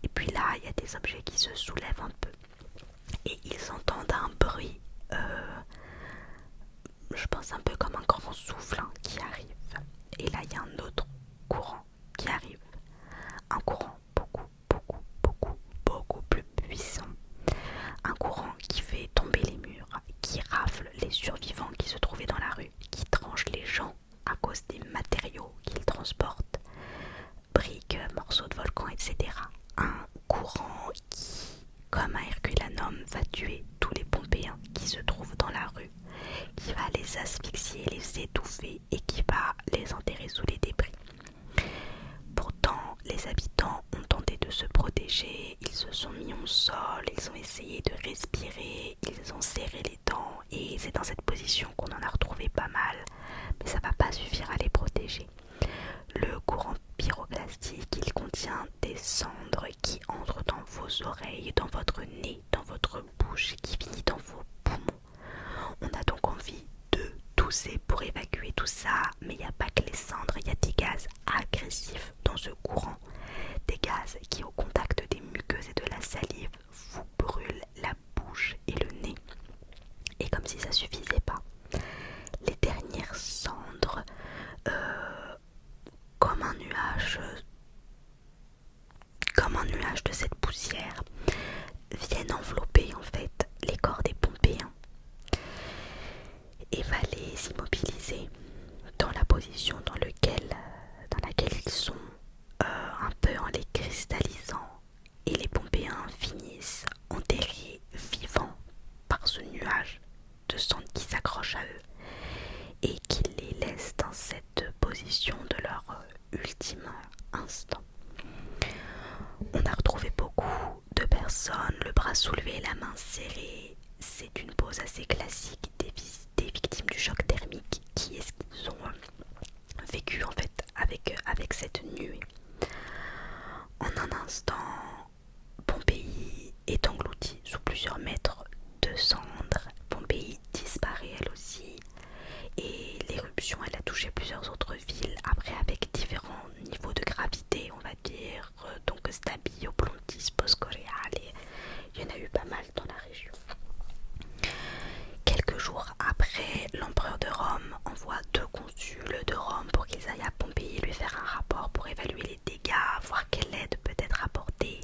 Et puis là, il y a des objets qui se soulèvent un peu. Et ils entendent un bruit, je pense un peu comme un grand souffle qui arrive. Et là, il y a un autre courant qui arrive. Un courant beaucoup plus puissant. Un courant qui fait tomber les murs, qui rafle les survivants qui se trouvaient dans la rue, qui tranche les gens à cause des matériaux qu'ils transportent, briques, morceaux de volcan, etc. Un courant qui, comme un Herculanum, va tuer tous les Pompéens qui se trouvent dans la rue, qui va les asphyxier, les étouffer et qui va les enterrer sous les débris. Pourtant, les habitants ont tenté de se protéger, ils se sont mis au sol, ils ont essayé de respirer, ils ont serré les dents et c'est dans cette position qu'on en a retrouvé pas mal, mais ça va pas suffire à les protéger. Le courant pyroclastique, il contient des cendres qui entrent dans vos oreilles, dans votre nez, dans votre bouche, qui finit dans vos poumons. On a donc envie de tousser pour évacuer tout ça, mais il n'y a pas que les cendres, il y a des gaz agressifs dans ce courant. Des gaz qui, au contact des muqueuses et de la salive, vous brûlent la bouche et le nez. Et comme si ça suffisait pas, les dernières cendres, comme un nuage de cette poussière, viennent envelopper en fait les corps des Pompéens et va les immobiliser dans la position dans laquelle ils sont, un peu en les cristallisant, et les Pompéens finissent enterrés vivants par ce nuage de cendres qui s'accroche à eux et qui les laisse dans cette position de leur ultime instant. On a retrouvé beaucoup de personnes, le bras soulevé, la main serrée. C'est une pose assez classique des victimes du choc thermique qui est ce qu'ils ont vécu en fait avec cette nuée. En un instant, Pompéi est engloutie sous plusieurs mètres de cendres. Pompéi disparaît elle aussi. Et l'éruption, elle a touché plusieurs autres villes, après avec différents niveaux de gravité, on va dire, donc Stabio, Oplontis, Poscoreale, et il y en a eu pas mal dans la région. Quelques jours après, l'empereur de Rome envoie 2 consuls de Rome pour qu'ils aillent à Pompéi lui faire un rapport pour évaluer les dégâts, voir quelle aide peut être apportée.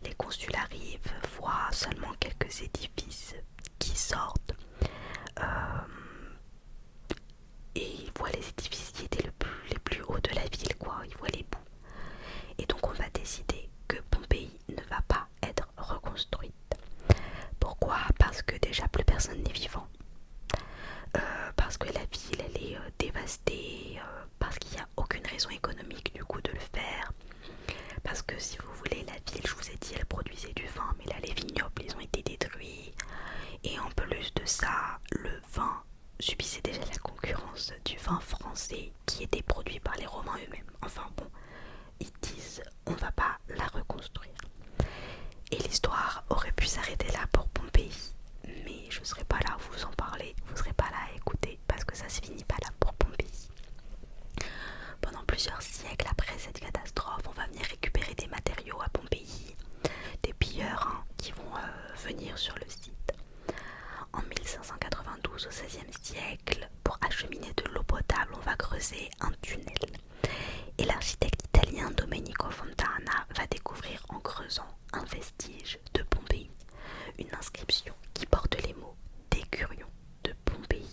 Les consuls arrivent, voient seulement quelques édifices qui sortent. Et ils voient les édifices qui étaient les plus hauts de la ville, quoi. Ils voient les bouts. Et donc on va décider que Pompéi ne va pas être reconstruite. Pourquoi? Parce que déjà plus personne n'est vivant. Parce que la ville elle est dévastée. Parce qu'il n'y a aucune raison économique du coup de le faire. Parce que si vous voulez, la ville, je vous ai dit, elle produisait du vin, mais là les vignobles ils ont été détruits. Et en plus de ça, le vin subissait déjà la concurrence du vin français qui était produit par les Romains eux-mêmes. Enfin bon, ils disent on va pas la reconstruire. Et l'histoire aurait pu s'arrêter là pour Pompéi, mais je serai pas là à vous en parler, vous serez pas là à écouter parce que ça se finit pas là pour Pompéi. Pendant plusieurs siècles après cette catastrophe, on va venir récupérer des matériaux à Pompéi, des pilleurs qui vont venir sur le site. En 1592, au XVIe siècle, pour acheminer de l'eau potable, on va creuser un tunnel. Et l'architecte italien Domenico Fontana va découvrir en creusant un vestige de Pompéi, une inscription qui porte les mots d'Écurion de Pompéi.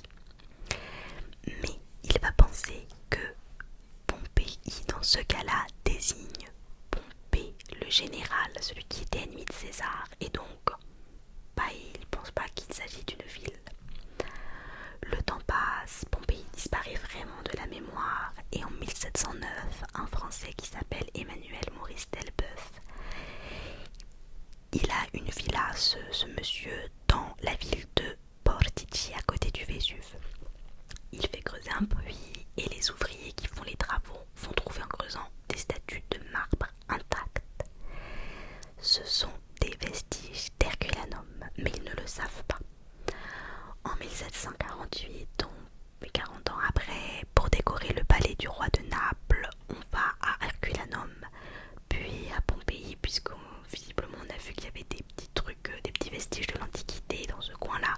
1709, un Français qui s'appelle Emmanuel Maurice Delboeuf. Il a une villa, ce monsieur, dans la ville de Portici, à côté du Vésuve. Il fait creuser un puits et les ouvriers qui font les travaux vont trouver en creusant des statues de marbre intactes. Ce sont des vestiges d'Herculanum, mais ils ne le savent pas. En 1748, donc 40 ans après, pour décorer le palais du roi de Naples, on va à Herculanum, puis à Pompéi, puisque visiblement on a vu qu'il y avait des petits trucs, des petits vestiges de l'Antiquité dans ce coin-là,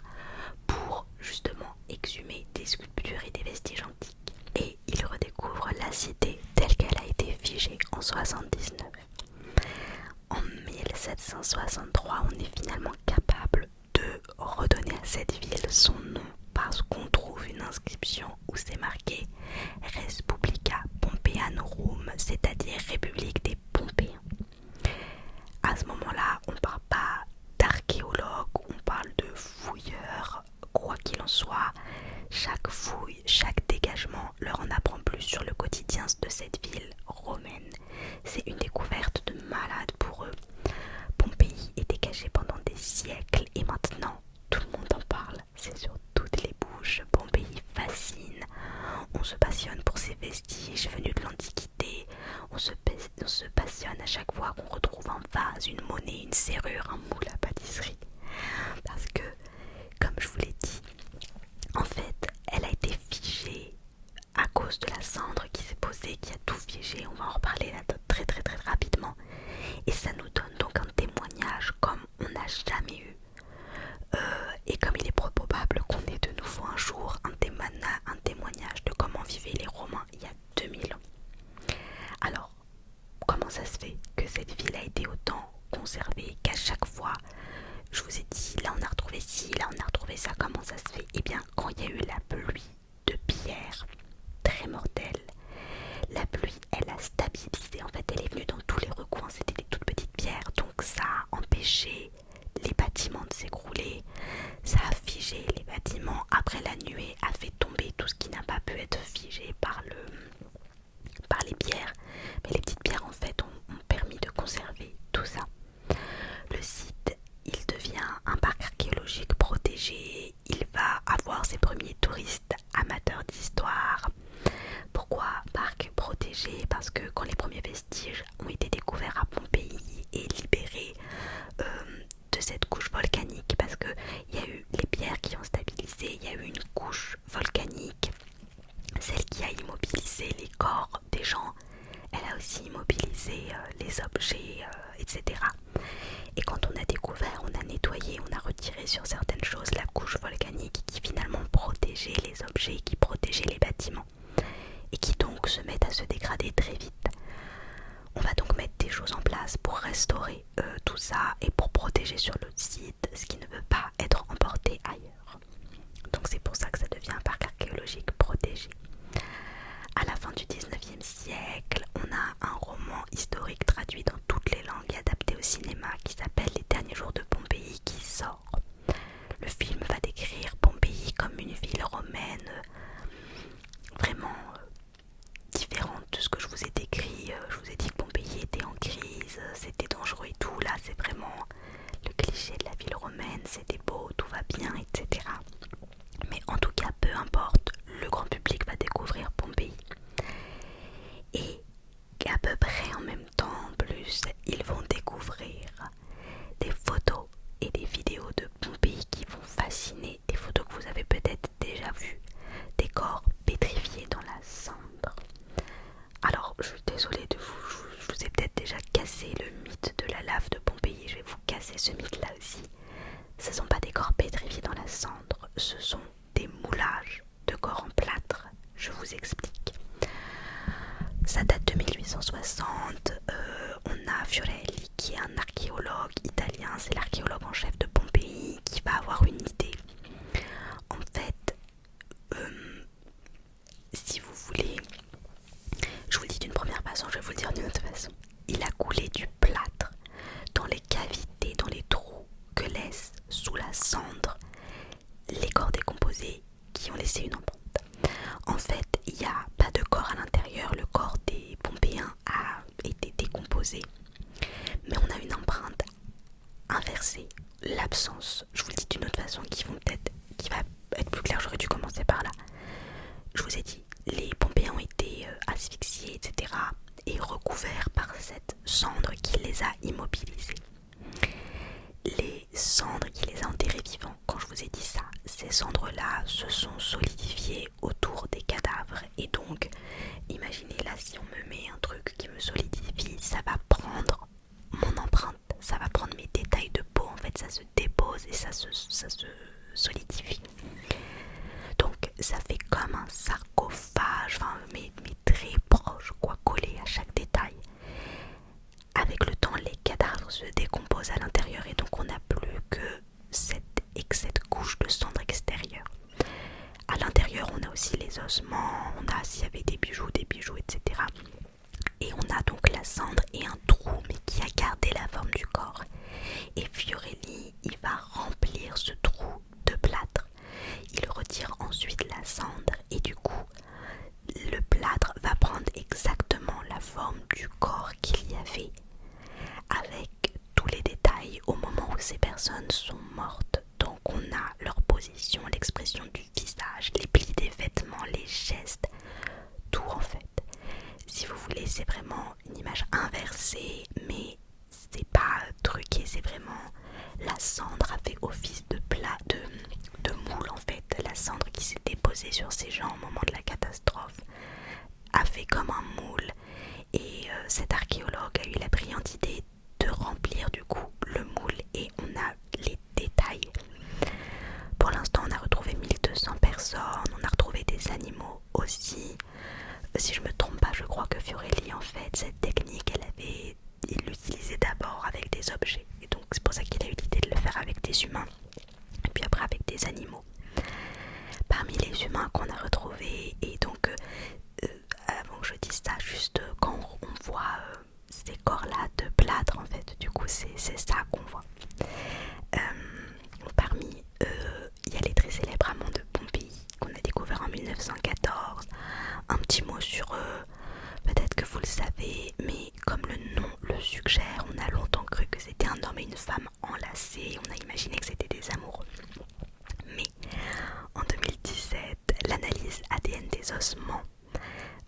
pour justement exhumer des sculptures et des vestiges antiques. Et il redécouvre la cité telle qu'elle a été figée en 79. En 1763, on est finalement capable de redonner à cette ville son nom parce qu'on trouve une inscription où c'est marqué Respublica Pompeianorum, c'est-à-dire République des Pompéens. À ce moment-là, on ne parle pas d'archéologues, on parle de fouilleurs. Quoi qu'il en soit, chaque fouille, chaque dégagement leur en apprend plus sur le quotidien de cette ville romaine. C'est une découverte de malade pour eux. Pompéi était cachée pendant des siècles et maintenant tout le monde en parle. C'est sur toutes les bouches. Pompéi fascine. On se passionne pour ces vestiges venus de l'Antiquité. On se passionne à chaque fois qu'on retrouve un vase, une monnaie, une serrure, un moule à pâtisserie. Parce que, comme je vous l'ai dit, en fait, elle a été figée à cause de la cendre qui s'est posée, qui a tout figé. On va en reparler là très rapidement. Et ça nous donne donc un témoignage comme on n'a jamais eu. Et comme il est probable qu'on ait de nouveau un jour un témoignage de comment vivaient les Romains il y a 2000 ans. Alors, comment ça se fait que cette ville a été autant conservée, qu'à chaque fois, je vous ai dit, là on a retrouvé ci, là on a retrouvé ça, comment ça se fait? Eh bien, quand il y a eu la pluie de pierre très mortelle, la pluie, elle a stabilisé, en fait elle est venue dans tous les recoins, c'était des toutes petites pierres, donc ça a empêché les bâtiments de s'écrouler, ça a figé les bâtiments. Après, la nuée a fait tomber tout ce qui n'a pas pu être figé par les pierres, mais les petites pierres en fait ont permis de conserver tout ça. Le site, il devient un parc archéologique protégé, il va avoir ses premiers touristes amateurs d'histoire. Pourquoi parc protégé? Parce que quand les premiers vestiges ont été découverts à Pompéi et libérés de cette couche volcanique, parce que il y a eu les pierres qui ont stabilisé, il y a eu une couche volcanique, celle qui a immobilisé les corps des gens, elle a aussi immobilisé les objets, etc. Et quand on a découvert, on a nettoyé, on a retiré sur certaines choses la couche volcanique qui finalement protégeait les objets, qui protégeait les bâtiments et qui donc se mettent à se dégrader très vite. On va donc mettre des choses en place pour restaurer tout ça et pour protéger sur le site ce qui ne veut pas être emporté ailleurs. Donc c'est pour ça que ça devient un parc archéologique protégé. À la fin du 19e siècle, on a un roman historique traduit dans toutes les langues et adapté au cinéma qui s'appelle Les Derniers Jours de Pompéi qui sort. Le film va décrire Pompéi comme une ville romaine vraiment différente de ce que je vous ai décrit. Je vous ai dit que Pompéi était en crise, c'était dangereux et tout. Là, c'est vraiment le cliché de la ville romaine, c'était beau, tout va bien, etc. Mais en tout cas, peu importe, le grand public va découvrir Pompéi. Et à peu près en même temps, en plus, ils vont découvrir des photos et des vidéos de Pompéi qui vont fasciner. Des photos que vous avez peut-être déjà vues, des corps pétrifiés dans la cendre. Alors, je suis désolée de je vous ai peut-être déjà cassé le mythe de la lave de Pompéi. Je vais vous casser ce mythe-là aussi. Ce ne sont pas des corps pétrifiés dans la cendre, ce sont des moulages de corps en plâtre. Je vous explique. Ça date de 1860. On a Fiorelli qui est un archéologue italien, c'est l'archéologue en chef de Pompéi qui va avoir une idée. En fait, si vous voulez, je vous le dis d'une première façon, je vais vous le dire d'une autre façon. Il a coulé du plâtre dans les cavités, dans les trous que laissent sous la cendre les corps décomposés qui ont laissé une empreinte. En fait, il n'y a pas de corps à l'intérieur, le corps l'absence, je vous le dis d'une autre façon qui va être plus clair, j'aurais dû commencer par là. Je vous ai dit, les Pompéiens ont été asphyxiés, etc. et recouverts par cette cendre qui les a immobilisés. Les cendres qui les a enterrés vivants, quand je vous ai dit ça, ces cendres-là se sont solidifiées autour des cadavres. Et donc, imaginez là, si on me met un truc qui me solidifie, ça va prendre mon empreinte, ça va prendre mes détails de peau, en fait ça se dépose et ça se solidifie. Donc ça fait comme un sarcophage, enfin mais très proche, quoi, collé à chaque détail. Avec le temps, les cadavres se décomposent à l'intérieur et donc on n'a plus que cette couche de cendre extérieure. À l'intérieur, on a aussi les ossements, on a s'il y avait des bijoux, etc. Et on a donc la cendre et un trou, mais qui a gardé la forme du corps. Et Fiorelli, il va remplir ce trou de plâtre. Il retire ensuite la cendre et du coup, le plâtre va prendre exactement la forme du corps qu'il y avait, avec tous les détails au moment où ces personnes sont mortes. Donc on a leur position, l'expression du visage, les plis des vêtements, les gestes, tout en fait. Si vous voulez, c'est vraiment une image inversée, mais c'est pas truqué, c'est vraiment la cendre a fait office de plat, de moule en fait. La cendre qui s'est déposée sur ses gens au moment de la catastrophe a fait comme un moule et cet archéologue a eu la brillante idée de remplir du coup le moule et on a les détails. Pour l'instant on a retrouvé 1200 personnes, on a retrouvé des animaux aussi. Si je me trompe pas, je crois que Fiorelli en fait cette technique il l'utilisait d'abord avec des objets et donc c'est pour ça qu'il a eu l'idée de le faire avec des humains et puis après avec des animaux. Parmi les humains qu'on a retrouvés, et donc avant que je dise ça, juste quand on voit ces corps-là de plâtre en fait, du coup c'est ça qu'on voit. Parmi eux, il y a les très célèbres amants de Pompéi qu'on a découvert en 1914. Un petit mot sur eux, peut-être que vous le savez, mais comme le nom le suggère, on a longtemps cru que c'était un homme et une femme enlacés, on a imaginé que c'était des amoureux. Mais en 2017, l'analyse ADN des ossements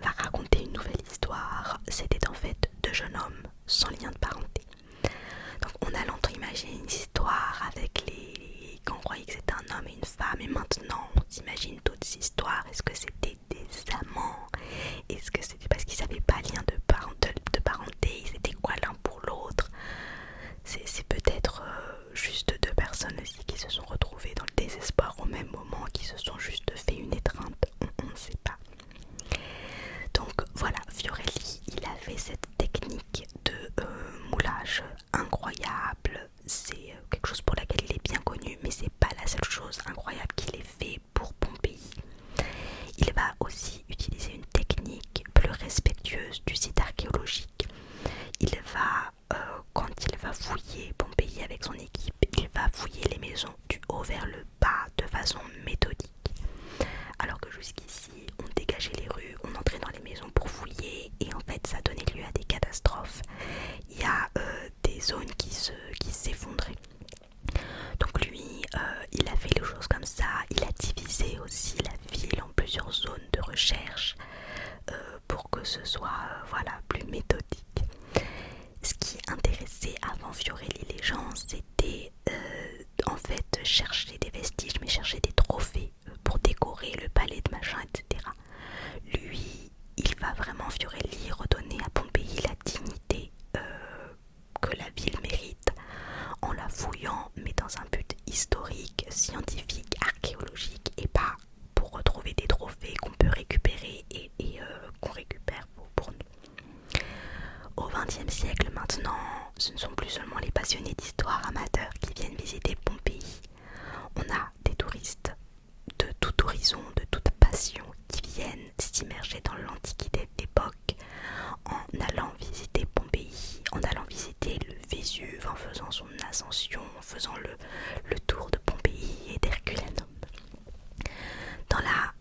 va raconter une nouvelle histoire. C'était en fait deux jeunes hommes sans lien de parenté. Donc on a longtemps imaginé une histoire avec qu'on croyait que c'était un homme et une femme, et maintenant on s'imagine d'autres histoires. Est-ce que c'était des amants? Est-ce que c'était parce qu'ils n'avaient pas lien de parenté? Ils étaient quoi l'un pour l'autre? C'est peut-être juste deux personnes aussi qui se sont retrouvées dans le désespoir au même moment, qui se sont juste fait une étreinte, on ne sait pas. Donc voilà, Fiorelli, il avait cette technique de moulage incroyable. C'est quelque chose pour laquelle il est bien connu, mais c'est pas la seule chose incroyable qu'il ait fait pour Pompéi. Il va aussi utiliser une technique plus respectueuse du site archéologique. Il va, quand il va fouiller Pompéi avec son équipe, il va fouiller les maisons du haut vers le bas de façon méthodique. Alors que jusqu'ici, on dégageait les rues, on entrait dans les maisons pour fouiller et en fait ça donnait lieu à des catastrophes. Il y a des zones qui s'effondraient. Donc lui, il a fait les choses comme ça, il a divisé aussi la ville en plusieurs zones de recherche pour que ce soit plus méthodique. Ce qui intéressait avant Fiorelli les gens, c'était en fait chercher des vestiges, mais chercher des trophées pour décorer le palais de machin, etc. Lui, il va vraiment, Fiorelli, redonner à Pompéi la dignité que la ville mérite en la fouillant, mais dans un but historique, scientifique, archéologique et pas pour retrouver des trophées qu'on peut récupérer et qu'on récupère pour nous. Au XXe siècle maintenant, ce ne sont plus seulement les passionnés d'histoire amateurs qui viennent visiter Pompéi. On a des touristes de tout horizon, de toute passion qui viennent s'immerger dans l'antiquité de l'époque en allant visiter Pompéi, en allant visiter le Vésuve, en faisant son ascension, en faisant le tour de Pompéi et d'Herculanum. Dans la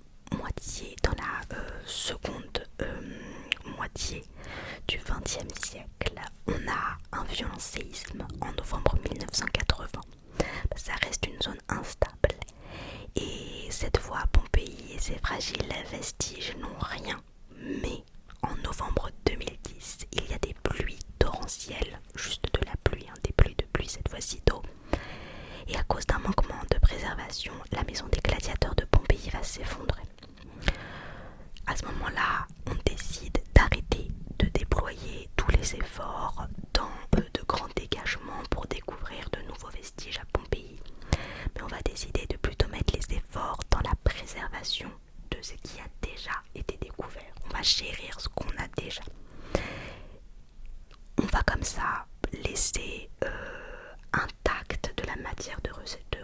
seconde moitié du XXe siècle, on a un violent séisme en novembre 1980 vestiges n'ont rien. Mais en novembre 2010, il y a des pluies torrentielles, juste de la pluie, des pluies de pluie cette fois-ci d'eau. Et à cause d'un manquement de préservation, la maison des gladiateurs de Pompéi va s'effondrer. À ce moment-là, on décide d'arrêter de déployer tous les efforts dans de grands dégagements pour découvrir de nouveaux vestiges à Pompéi. Mais on va décider de plutôt mettre les efforts dans la préservation de ce qui a déjà été découvert. On va chérir ce qu'on a déjà. On va comme ça laisser intacte de la matière de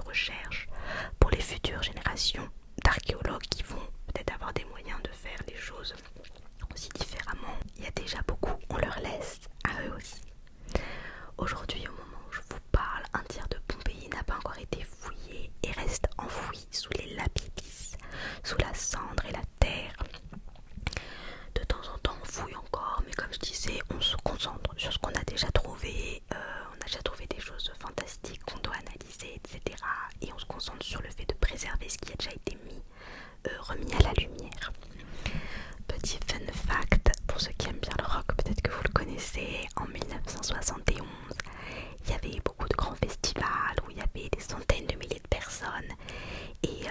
recherche pour les futures générations d'archéologues qui vont peut-être avoir des moyens de faire les choses aussi différemment. Il y a déjà beaucoup, on leur laisse à eux aussi. Aujourd'hui, au moment où je vous parle, un tiers de Pompéi n'a pas encore été fouillé et reste enfoui sous les lapidis, sous la cendre et la terre. De temps en temps, on fouille encore, mais comme je disais, on se concentre sur ce qu'on a déjà trouvé. On a déjà trouvé des choses fantastiques qu'on doit analyser, etc. Et on se concentre sur le fait de préserver ce qui a déjà été remis à la lumière. Petit fun fact, pour ceux qui aiment bien le rock, peut-être que vous le connaissez, en 1971, il y avait beaucoup de grands festivals où il y avait des centaines de milliers de personnes. Et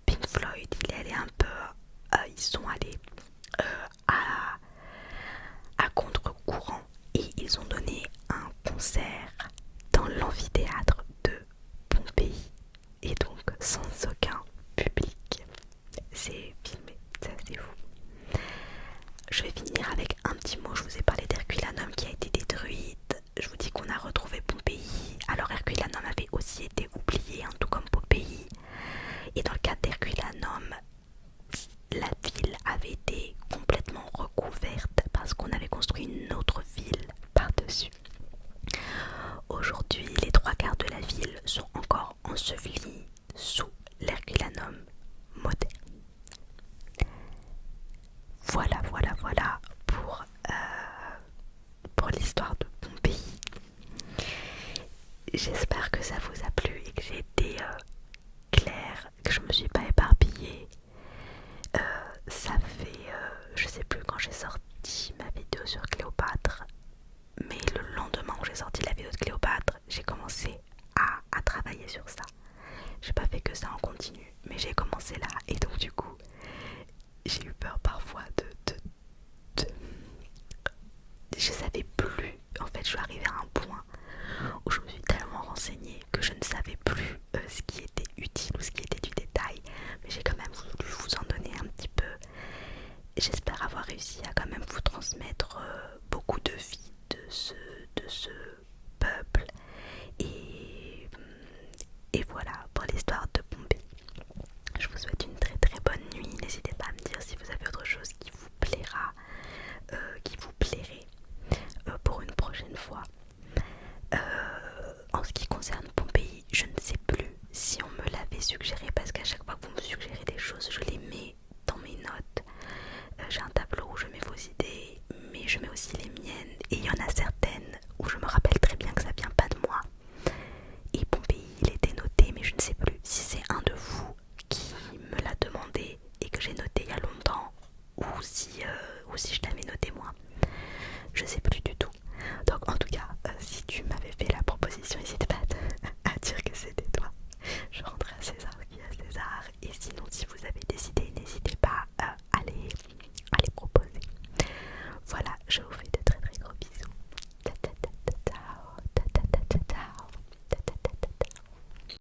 Pink Floyd, ils sont allés à contre-courant et ils ont donné un concert dans l'amphithéâtre de Pompéi et donc sans aucun public. C'est filmé, c'est assez fou. Je vais finir avec un petit mot. Je vous ai parlé d'Herculanum qui a été détruite. Je vous dis qu'on a retrouvé Pompéi. Alors Herculanum avait aussi été oublié, tout comme Pompéi. Et dans le cas d'Herculanum, la ville avait été complètement recouverte parce qu'on avait construit une autre ville par-dessus. Aujourd'hui, les 3/4 de la ville sont encore ensevelis sous l'Herculanum moderne. Voilà pour l'histoire de Pompéi. J'espère que ça vous a plu et que j'ai été claire, que je me suis pas éparpillée. Ça fait, je sais plus quand j'ai sorti ma vidéo sur Cléopâtre, mais le lendemain où j'ai sorti la vidéo de Cléopâtre, j'ai commencé à travailler sur ça. J'ai pas fait que ça en continu, mais j'ai commencé là et donc du coup, j'ai eu peur parfois de je savais plus. En fait, je suis arrivée à un point où je me suis tellement renseignée que je ne savais plus ce qui était utile ou ce qui était du détail. Mais j'ai quand même voulu vous en donner un petit peu. J'espère avoir réussi à quand même vous transmettre beaucoup de vie de ce